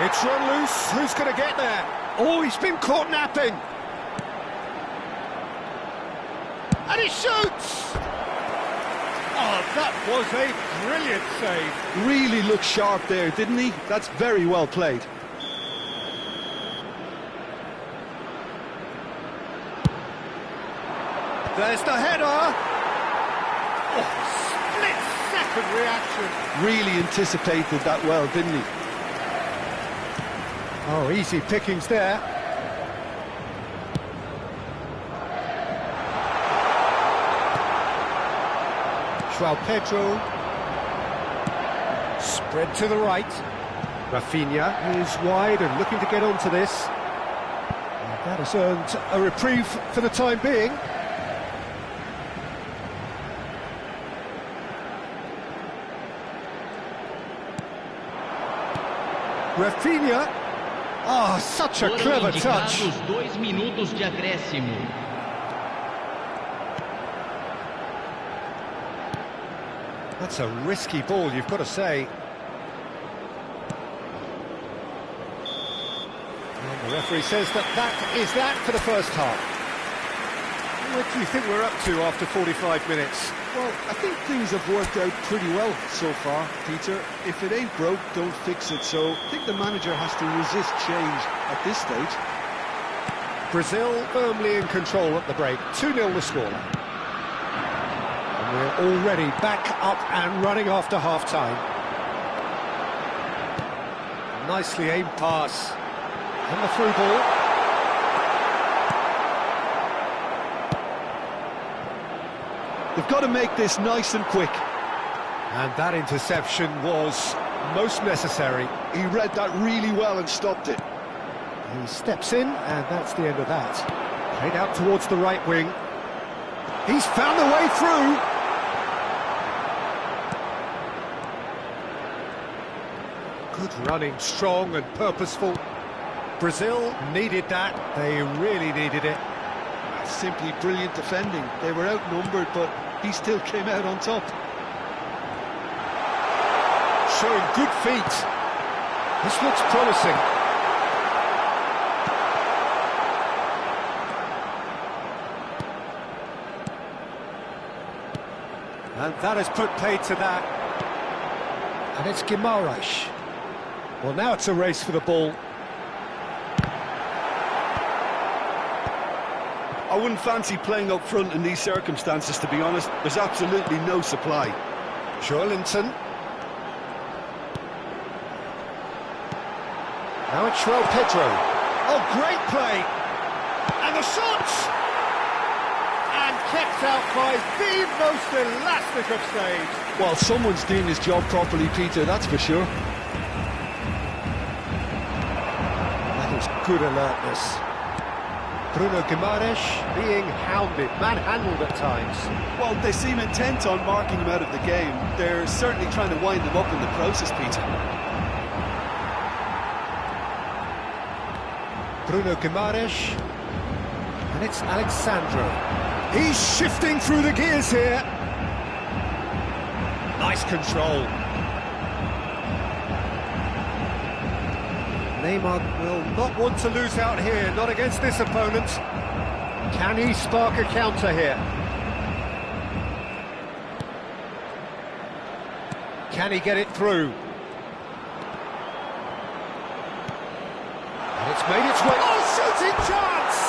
It's run loose, who's going to get there? Oh, he's been caught napping. And he shoots! Oh, that was a brilliant save. Really looked sharp there, didn't he? That's very well played. There's the header. Oh, split-second reaction. Really anticipated that well, didn't he? Oh, easy pickings there. João Pedro. Spread to the right. Rafinha is wide and looking to get onto this. And That has earned a reprieve for the time being. Rafinha. Ah, such a clever touch. 2 minutos de acréscimo. That's a risky ball, you've got to say. And the referee says that is that for the first half. What do you think we're up to after 45 minutes? Well, I think things have worked out pretty well so far, Peter. If it ain't broke, don't fix it. So I think the manager has to resist change at this stage. Brazil firmly in control at the break. 2-0 the score. And we're already back up and running after half-time. Nicely aimed pass. And the through ball. They've got to make this nice and quick. And that interception was most necessary. He read that really well and stopped it. He steps in, and that's the end of that. Played out towards the right wing. He's found the way through. Good running, strong and purposeful. Brazil needed that. They really needed it. Simply brilliant defending. They were outnumbered, but he still came out on top. Showing good feet. This looks promising. And that has put paid to that. And it's Guimaraes. Well, now it's a race for the ball. I wouldn't fancy playing up front in these circumstances, to be honest. There's absolutely no supply. Joelinton. Now it's João Pedro. Oh, great play! And the shot! And kept out by the most elastic of saves. Well, someone's doing his job properly, Peter, that's for sure. That is good alertness. Bruno Guimaraes being hounded, manhandled at times. Well, they seem intent on marking him out of the game. They're certainly trying to wind him up in the process, Peter. Bruno Guimaraes. And it's Alexandro. He's shifting through the gears here. Nice control. Neymar will not want to lose out here, not against this opponent. Can he spark a counter here? Can he get it through? And it's made its way. Oh, shooting chance!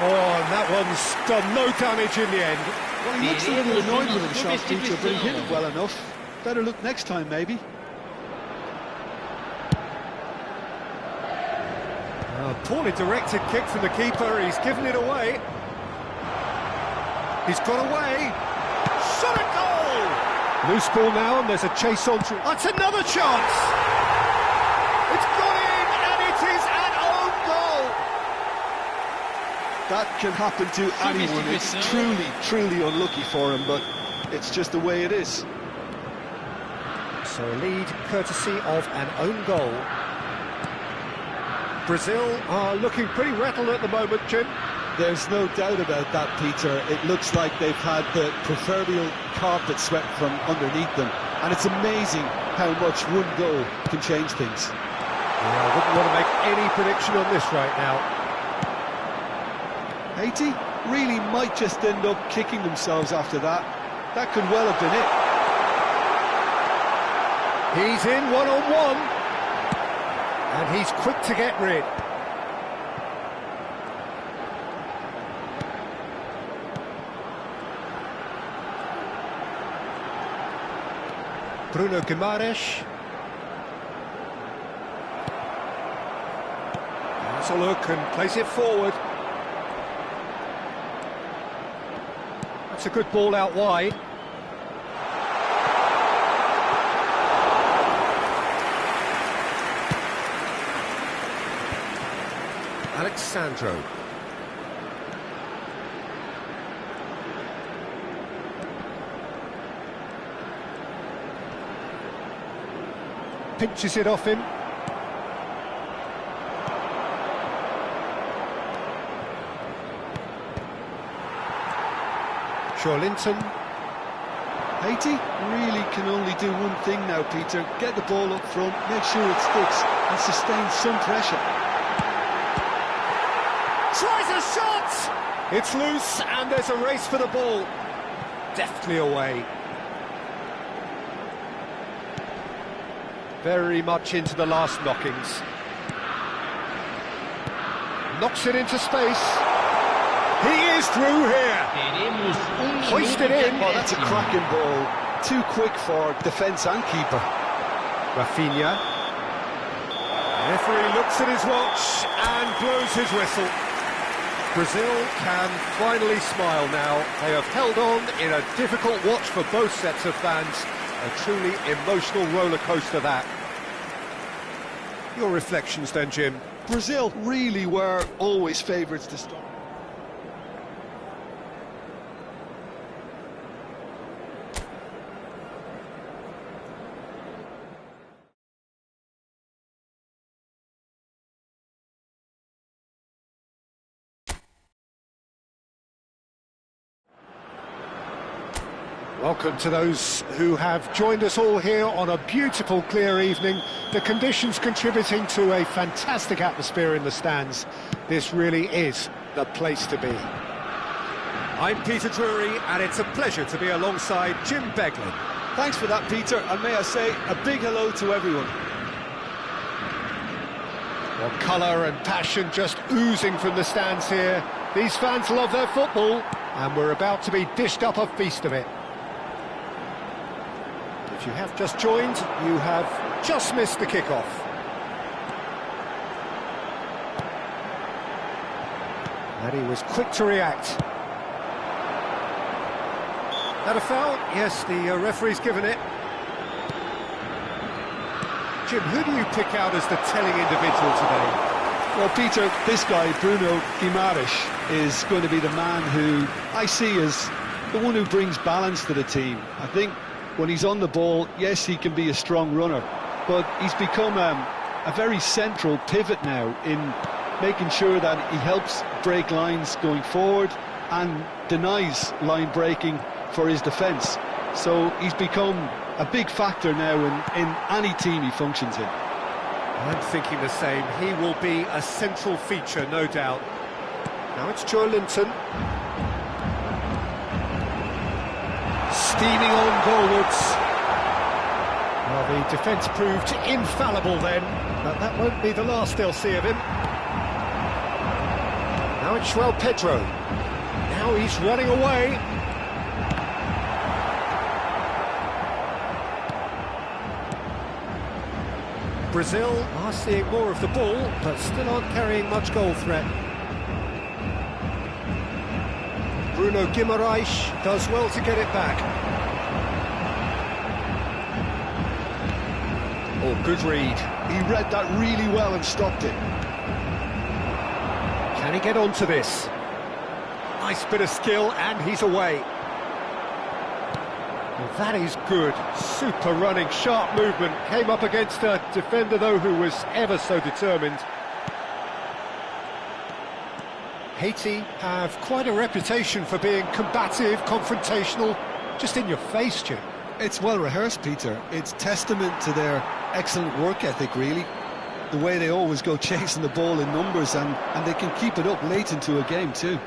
Oh, and that one's done no damage in the end. Well, he looks a little annoyed with himself, Peter, but he hit it well enough. Better look next time, maybe. Poorly directed kick from the keeper, he's given it away. He's got away. Shot at goal! Loose ball now, and there's a chase on to... That's another chance! It's gone in, and it is an own goal! That can happen to anyone. It's truly unlucky for him, but it's just the way it is. So a lead courtesy of an own goal. Brazil are looking pretty rattled at the moment, Jim. There's no doubt about that, Peter. It looks like they've had the proverbial carpet swept from underneath them. And it's amazing how much one goal can change things. Yeah, I wouldn't want to make any prediction on this right now. Haiti really might just end up kicking themselves after that. That could well have been it. He's in one-on-one. And he's quick to get rid. Bruno Guimaraes. Has a look and plays it forward. That's a good ball out wide. Alexandro. Pinches it off him. Linton. Haiti really can only do one thing now, Peter. Get the ball up front, make sure it sticks, and sustain some pressure. Tries a shot! It's loose, and there's a race for the ball. Deftly away. Very much into the last knockings. Knocks it into space. He is through here. Hoisted in. Oh, that's a cracking ball. Too quick for defence and keeper. Rafinha. Referee looks at his watch and blows his whistle. Brazil can finally smile now. They have held on in a difficult watch for both sets of fans. A truly emotional roller coaster that. Your reflections then, Jim? Brazil really were always favourites to start. Welcome to those who have joined us all here on a beautiful, clear evening. The conditions contributing to a fantastic atmosphere in the stands. This really is the place to be. I'm Peter Drury, and it's a pleasure to be alongside Jim Beglin. Thanks for that, Peter, and may I say a big hello to everyone. Well, colour and passion just oozing from the stands here. These fans love their football, and we're about to be dished up a feast of it. If you have just joined, you have just missed the kickoff. And he was quick to react. That a foul? Yes, the referee's given it. Jim, who do you pick out as the telling individual today? Well, Peter, this guy, Bruno Guimaraes, is going to be the man who I see as the one who brings balance to the team. I think when he's on the ball, yes, he can be a strong runner, but he's become a very central pivot now in making sure that he helps break lines going forward and denies line breaking for his defence. So he's become a big factor now in any team he functions in. I'm thinking the same. He will be a central feature, no doubt. Now it's Linton. Steaming on goalwards. Well, the defence proved infallible then, but that won't be the last they'll see of him. Now it's Pedro. Now he's running away. Brazil are seeing more of the ball, but still aren't carrying much goal threat. Bruno Guimaraes does well to get it back. Oh, good read. He read that really well and stopped it. Can he get onto this? Nice bit of skill, and he's away. Well, that is good. Super running, sharp movement. Came up against a defender, though, who was ever so determined. Haiti have quite a reputation for being combative, confrontational, just in your face, Jim. It's well rehearsed, Peter. It's testament to their excellent work ethic, really. The way they always go chasing the ball in numbers, and they can keep it up late into a game too.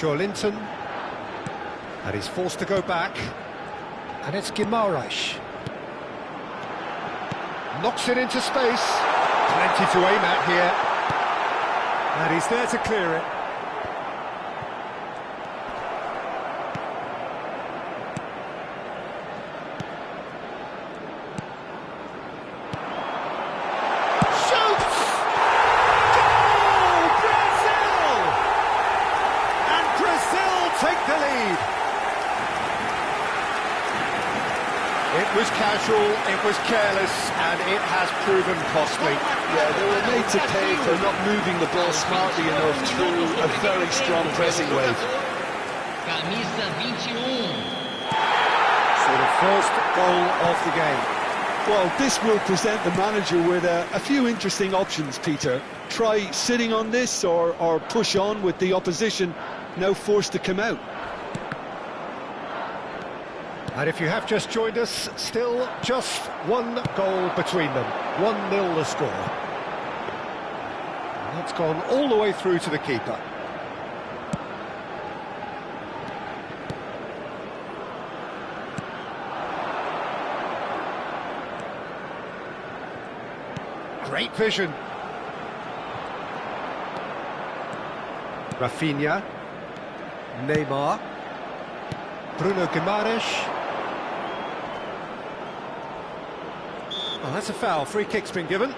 Linton. And he's forced to go back. And it's Guimaraes. Knocks it into space. Plenty to aim at here. And he's there to clear it. Shoots! Goal! Brazil! And Brazil take the lead. It was casual, it was careless, and it has proven costly. Yeah, they were made to pay for not moving the ball smartly enough through a very strong pressing wave. Camisa 21. So the first goal of the game. Well, this will present the manager with a few interesting options, Peter. Try sitting on this or push on with the opposition now forced to come out. And if you have just joined us, still just one goal between them. 1-0 the score. And that's gone all the way through to the keeper. Great vision. Rafinha. Neymar. Bruno Guimaraes. Well, that's a foul. Free kick's been given.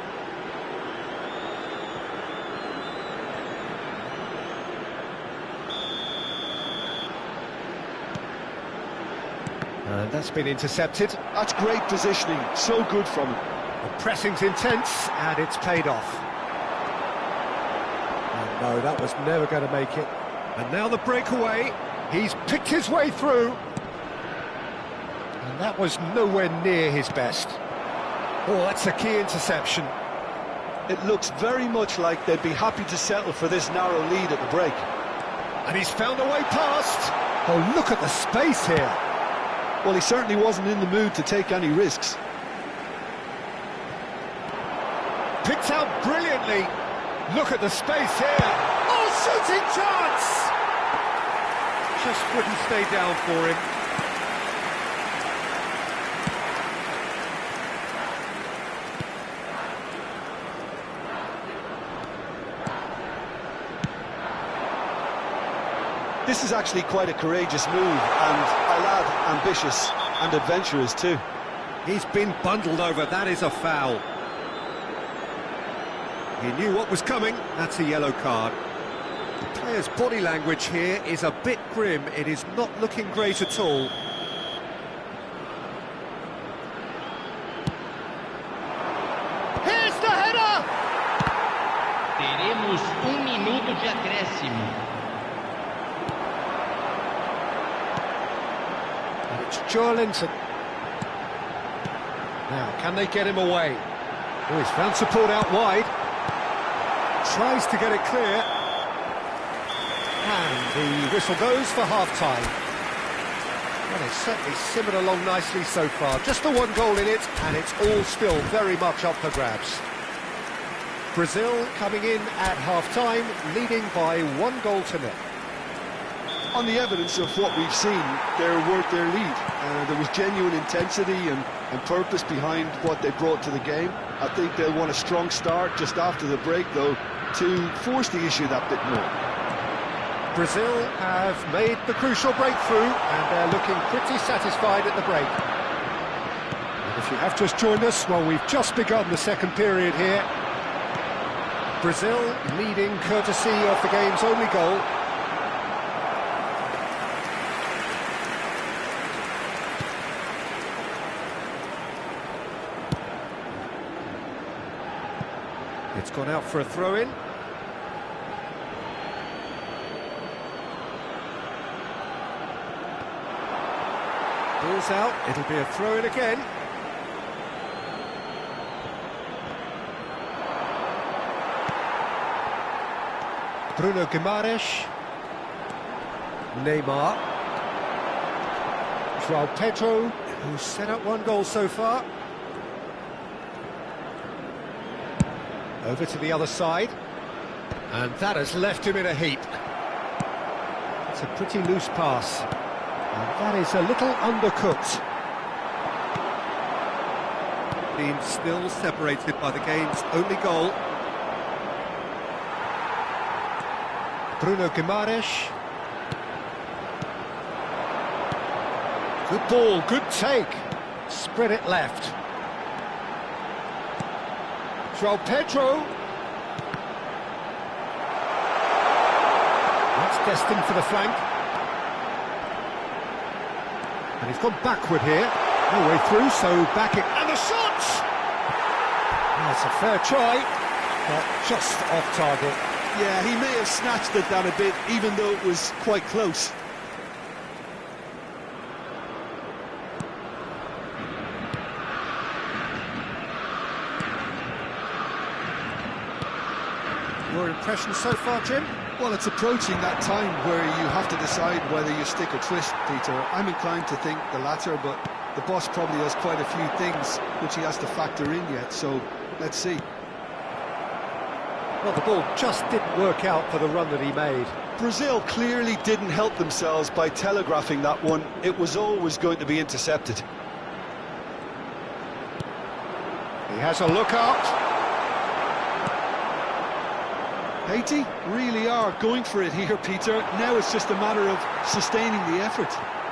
And that's been intercepted. That's great positioning. So good from him. The pressing's intense, and it's paid off. Oh, no, that was never going to make it. And now the breakaway. He's picked his way through. And that was nowhere near his best. Oh, that's a key interception. It looks very much like they'd be happy to settle for this narrow lead at the break. And he's found a way past. Oh, look at the space here. Well, he certainly wasn't in the mood to take any risks. Picked out brilliantly. Look at the space here. Oh, shooting chance! Just wouldn't stay down for him. This is actually quite a courageous move, and a lad ambitious and adventurous too. He's been bundled over, that is a foul. He knew what was coming, that's a yellow card. The player's body language here is a bit grim, it is not looking great at all. Here's the header! Teremos minuto de acréscimo. And it's Joelinton. Now, can they get him away? Oh, he's found support out wide. Tries to get it clear. And the whistle goes for half-time. Well, it's certainly simmered along nicely so far. Just the one goal in it, and it's all still very much up for grabs. Brazil coming in at half-time, leading by 1-0. On the evidence of what we've seen, they're worth their lead. There was genuine intensity and purpose behind what they brought to the game. I think they'll want a strong start just after the break, though, to force the issue that bit more. Brazil have made the crucial breakthrough, and they're looking pretty satisfied at the break. And if you have just joined us, well, we've just begun the second period here. Brazil leading courtesy of the game's only goal. It's gone out for a throw-in. Ball's out, it'll be a throw-in again. Bruno Guimaraes. Neymar. João Pedro, who's set up one goal so far. Over to the other side. And that has left him in a heap. It's a pretty loose pass. And that is a little undercooked. Being still separated by the game's only goal. Bruno Guimaraes. Good ball, good take. Spread it left. João Pedro. That's destined for the flank. And he's gone backward here. No way through, so back it, and the shot! That's a fair try, but just off target. Yeah, he may have snatched at that a bit, even though it was quite close. Your impression so far, Jim? Well, it's approaching that time where you have to decide whether you stick or twist, Peter. I'm inclined to think the latter, but the boss probably has quite a few things which he has to factor in yet, so let's see. Well, the ball just didn't work out for the run that he made. Brazil clearly didn't help themselves by telegraphing that one. It was always going to be intercepted. He has a look out. Haiti really are going for it here, Peter. Now it's just a matter of sustaining the effort.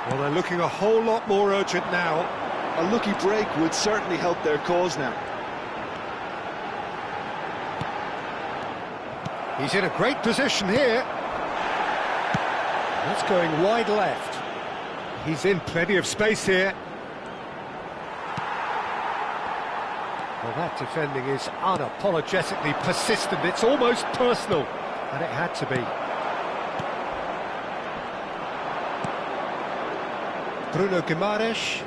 Well, they're looking a whole lot more urgent now. A lucky break would certainly help their cause now. He's in a great position here. That's going wide left. He's in plenty of space here. Well, that defending is unapologetically persistent. It's almost personal, and it had to be. Bruno Guimaraes.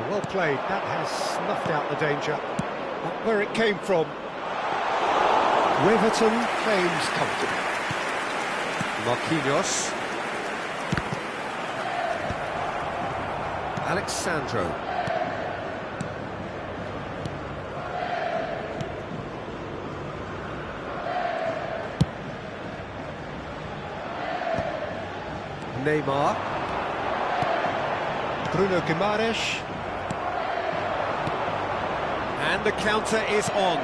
Well played. That has snuffed out the danger. Not where it came from. Weverton claims comfortably. Marquinhos. Alexandro. Neymar. Bruno Guimaraes. And the counter is on.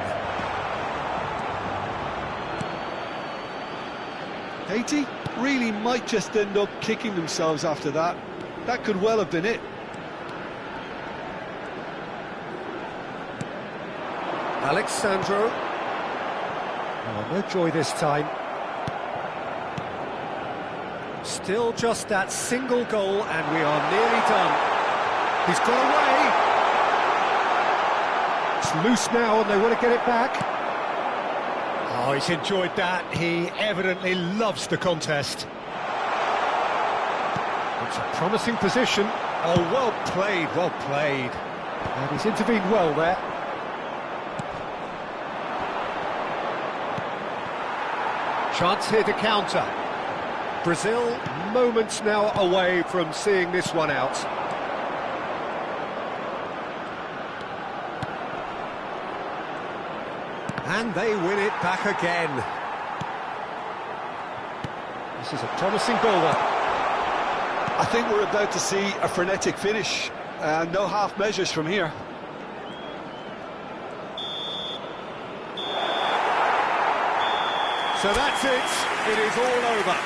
Haiti really might just end up kicking themselves after that. That could well have been it. Alexandro. Oh, no joy this time. Still just that single goal and we are nearly done. He's got away. It's loose now and they want to get it back. Oh, he's enjoyed that. He evidently loves the contest. It's a promising position. Oh, well played, well played. And he's intervened well there. Chance here to counter. Brazil moments now away from seeing this one out. And they win it back again. This is a promising build-up. I think we're about to see a frenetic finish. No half measures from here. So that's it. It is all over.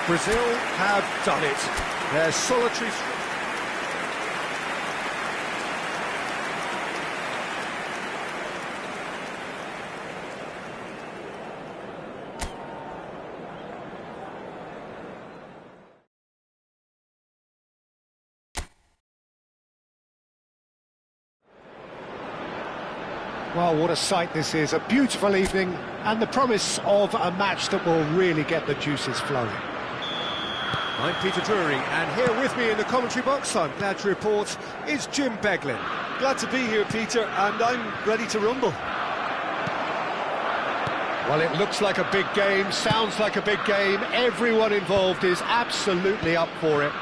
Brazil have done it. Their solitary... Well, what a sight this is. A beautiful evening and the promise of a match that will really get the juices flowing. I'm Peter Drury, and here with me in the commentary box, I'm glad to report, is Jim Beglin. Glad to be here, Peter, and I'm ready to rumble. Well, it looks like a big game, sounds like a big game. Everyone involved is absolutely up for it.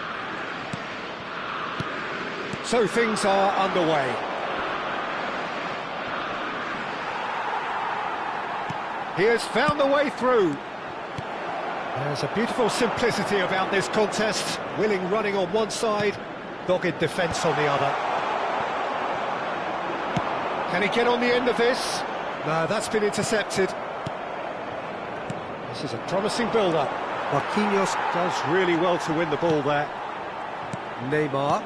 So things are underway. He has found the way through. There's a beautiful simplicity about this contest. Willing running on one side, dogged defence on the other. Can he get on the end of this? No, that's been intercepted. This is a promising build-up. Marquinhos does really well to win the ball there. Neymar.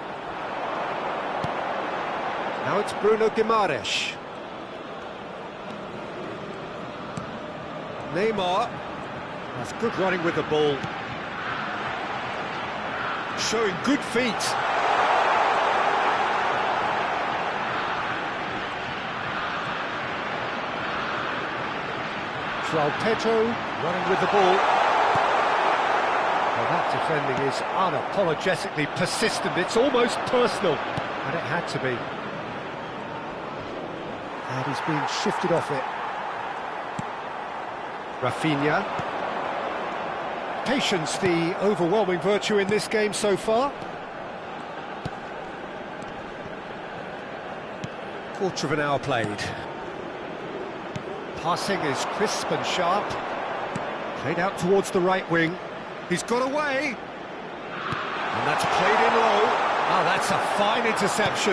Now it's Bruno Guimaraes. Neymar. That's good running with the ball. Showing good feet. Pedro running with the ball. Well, that defending is unapologetically persistent. It's almost personal, and it had to be. And he's been shifted off it. Rafinha. Patience, the overwhelming virtue in this game so far. Quarter of an hour played. Passing is crisp and sharp. Played out towards the right wing. He's got away. And that's played in low. Oh, that's a fine interception.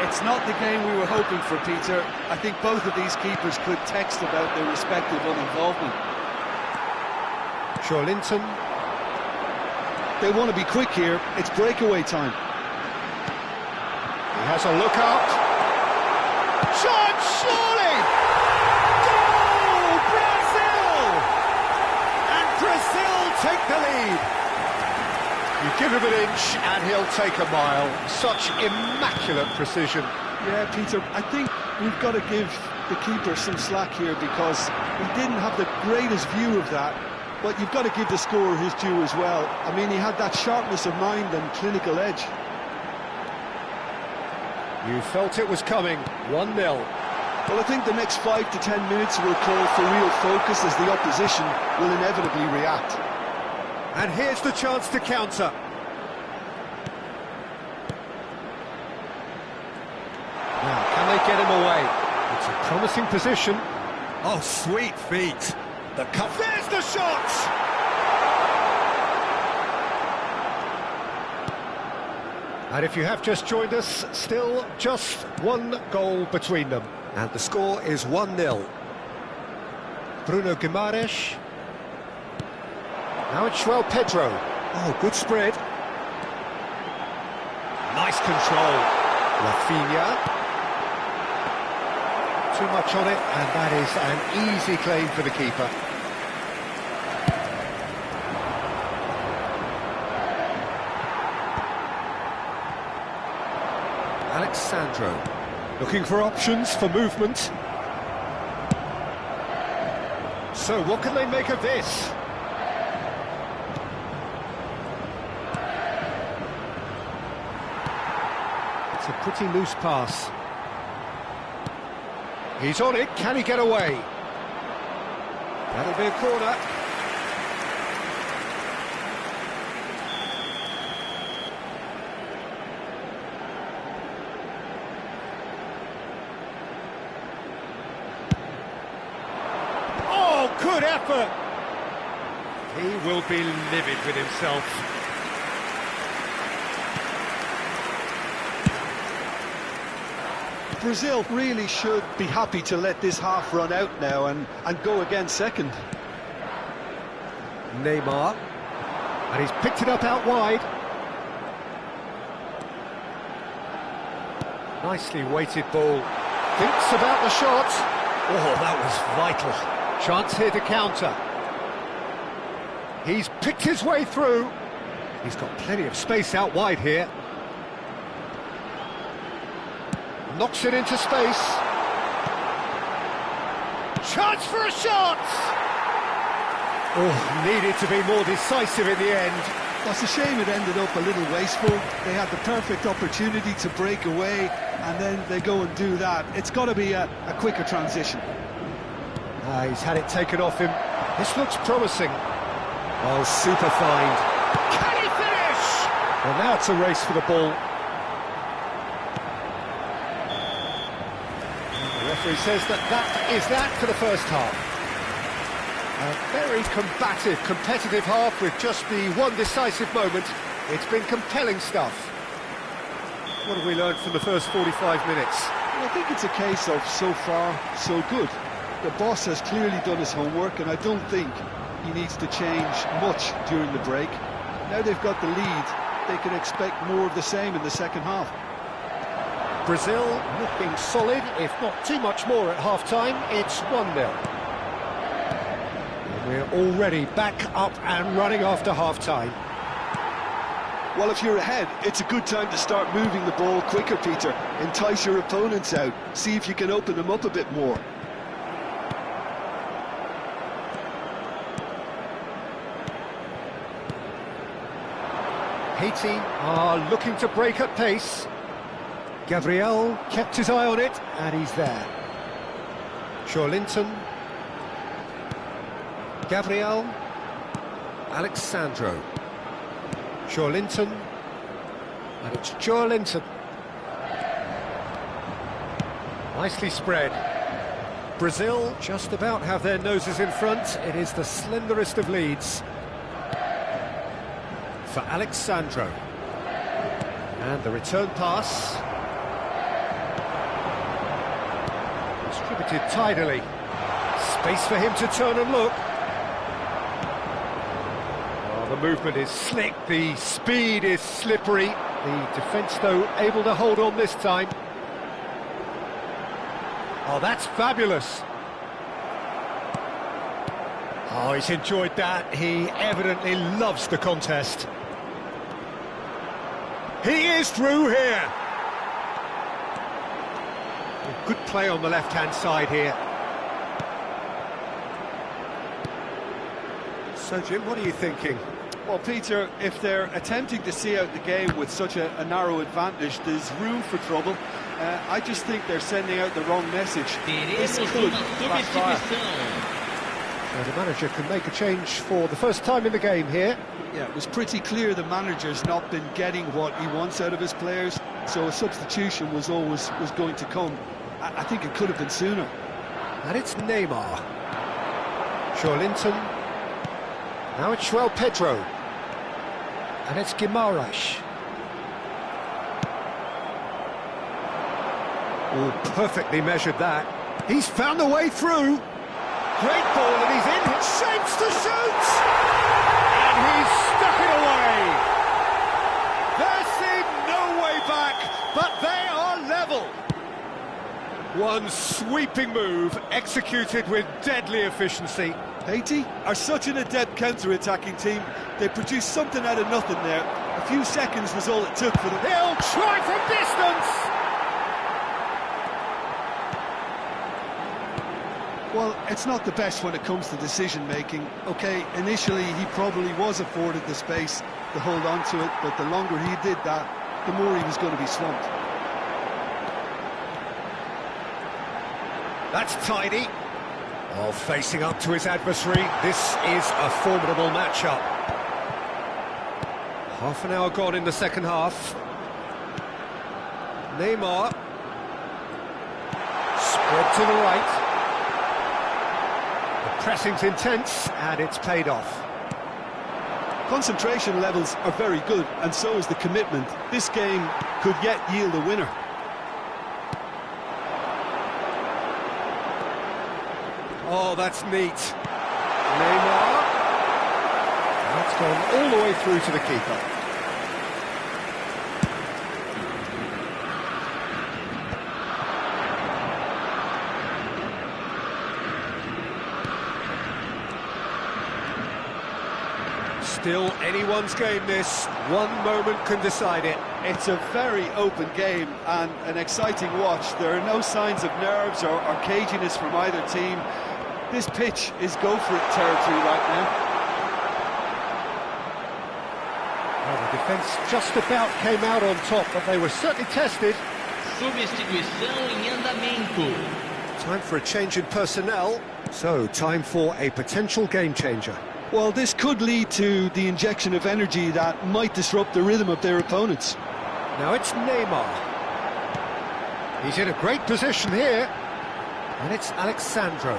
It's not the game we were hoping for, Peter. I think both of these keepers could text about their respective uninvolvement. Linton. They want to be quick here. It's breakaway time. He has a look up. Shot, surely! Goal! Brazil! And Brazil take the lead. You give him an inch and he'll take a mile. Such immaculate precision. Yeah, Peter, I think we've got to give the keeper some slack here because he didn't have the greatest view of that. But you've got to give the scorer his due as well. I mean, he had that sharpness of mind and clinical edge. You felt it was coming. 1-0. Well, I think the next 5 to 10 minutes will call for real focus as the opposition will inevitably react. And here's the chance to counter. Now, can they get him away? It's a promising position. Oh, sweet feet. The cut. There's the shot! And if you have just joined us, still just one goal between them. And the score is 1-0. Bruno Guimaraes. Now it's Pedro. Oh, good spread. Nice control. Rafinha. Too much on it, and that is an easy claim for the keeper. Alexandro, looking for options for movement. So what can they make of this? It's a pretty loose pass. He's on it, can he get away? That'll be a corner. Good effort! He will be livid with himself. Brazil really should be happy to let this half run out now and go again second. Neymar. And he's picked it up out wide. Nicely weighted ball. Thinks about the shot. Oh, that was vital. Chance here to counter. He's picked his way through. He's got plenty of space out wide here. Knocks it into space. Chance for a shot! Oh, needed to be more decisive in the end. That's a shame it ended up a little wasteful. They had the perfect opportunity to break away, and then they go and do that. It's got to be a quicker transition. He's had it taken off him. This looks promising. Oh, super find. Can he finish? Well, now it's a race for the ball. The referee says that is that for the first half. A very combative, competitive half with just the one decisive moment. It's been compelling stuff. What have we learned from the first 45 minutes? Well, I think it's a case of so far, so good. The boss has clearly done his homework, and I don't think he needs to change much during the break. Now they've got the lead, they can expect more of the same in the second half. Brazil looking solid, if not too much more at half-time. It's 1-0. We're already back up and running after half-time. Well, if you're ahead, it's a good time to start moving the ball quicker, Peter. Entice your opponents out. See if you can open them up a bit more. Haiti are looking to break at pace. Gabriel kept his eye on it, and he's there. Linton. Gabriel. Alexandro. Linton. And it's Linton. Nicely spread. Brazil just about have their noses in front. It is the slenderest of leads. For Alexandro. And the return pass. Distributed tidily. Space for him to turn and look. Oh, the movement is slick, the speed is slippery. The defence, though, able to hold on this time. Oh, that's fabulous. Oh, he's enjoyed that. He evidently loves the contest. He is through here. Good play on the left-hand side here. So, Jim, what are you thinking? Well, Peter, if they're attempting to see out the game with such a narrow advantage, there's room for trouble. I just think they're sending out the wrong message. This could backfire. So the manager can make a change for the first time in the game here. Yeah, it was pretty clear the manager's not been getting what he wants out of his players, so a substitution was going to come. I think it could have been sooner. And it's Neymar. Linton. Now it's João Pedro. And it's Guimaraes. Oh, perfectly measured that. He's found a way through. Great ball, and he's in. Shapes to shoot! And he's stuck it away. There seemed no way back, but they are level. One sweeping move, executed with deadly efficiency. Haiti are such an adept counter-attacking team. They produced something out of nothing there. A few seconds was all it took for them. He'll try from distance! Well, it's not the best when it comes to decision-making. OK, initially he probably was afforded the space to hold on to it, but the longer he did that, the more he was going to be swamped. That's tidy. Oh, facing up to his adversary. This is a formidable matchup. Half an hour gone in the second half. Neymar. Spread to the right. The pressing's intense, and it's paid off. Concentration levels are very good, and so is the commitment. This game could yet yield a winner. Oh, that's neat. Neymar. That's gone all the way through to the keeper. Still anyone's game, this. One moment can decide it. It's a very open game and an exciting watch. There are no signs of nerves or caginess from either team. This pitch is go-for-it territory right now. Well, the defence just about came out on top, but they were certainly tested. Substituição em andamento. Time for a change in personnel. So, time for a potential game changer. Well, this could lead to the injection of energy that might disrupt the rhythm of their opponents. Now it's Neymar. He's in a great position here. And it's Alexandro.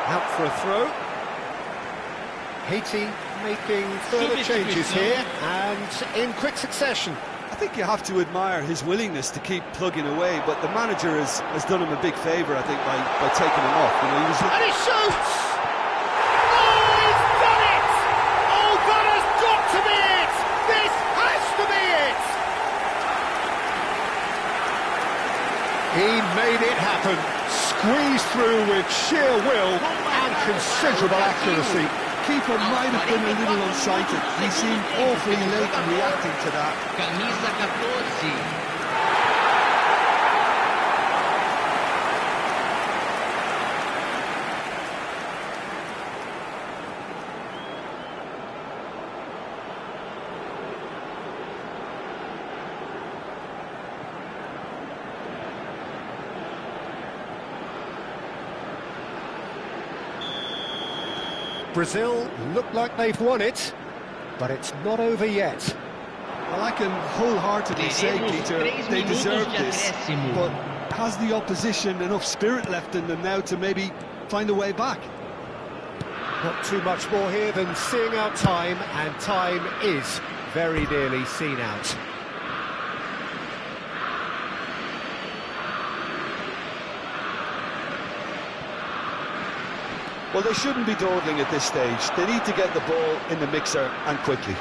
Out for a throw. Haiti making further changes here, and in quick succession. I think you have to admire his willingness to keep plugging away, but the manager has done him a big favour, I think, by taking him off. You know, and he shoots! Oh, he's done it! Oh, that has got to be it! This has to be it! He made it happen, squeezed through with sheer will and considerable accuracy. Keeper might have been a little unsighted. He seemed awfully late in reacting to that. Camisa 14. Brazil look like they've won it, but it's not over yet. Well, I can wholeheartedly say, Peter, they deserve this, but has the opposition enough spirit left in them now to maybe find a way back? Not too much more here than seeing out time, and time is very nearly seen out. Well, they shouldn't be dawdling at this stage. They need to get the ball in the mixer and quickly.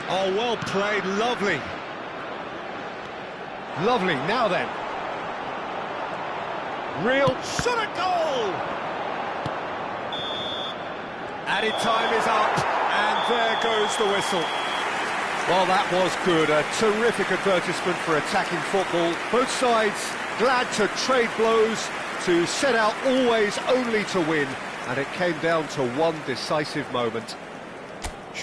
Oh, well played, lovely. Lovely, now then. Real shot at goal! Added time is up, and there goes the whistle. Well, that was good, a terrific advertisement for attacking football. Both sides glad to trade blows, to set out always only to win, and it came down to one decisive moment.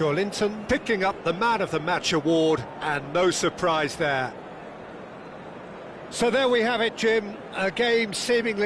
Linton picking up the Man of the Match award, and no surprise there. So there we have it, Jim, a game seemingly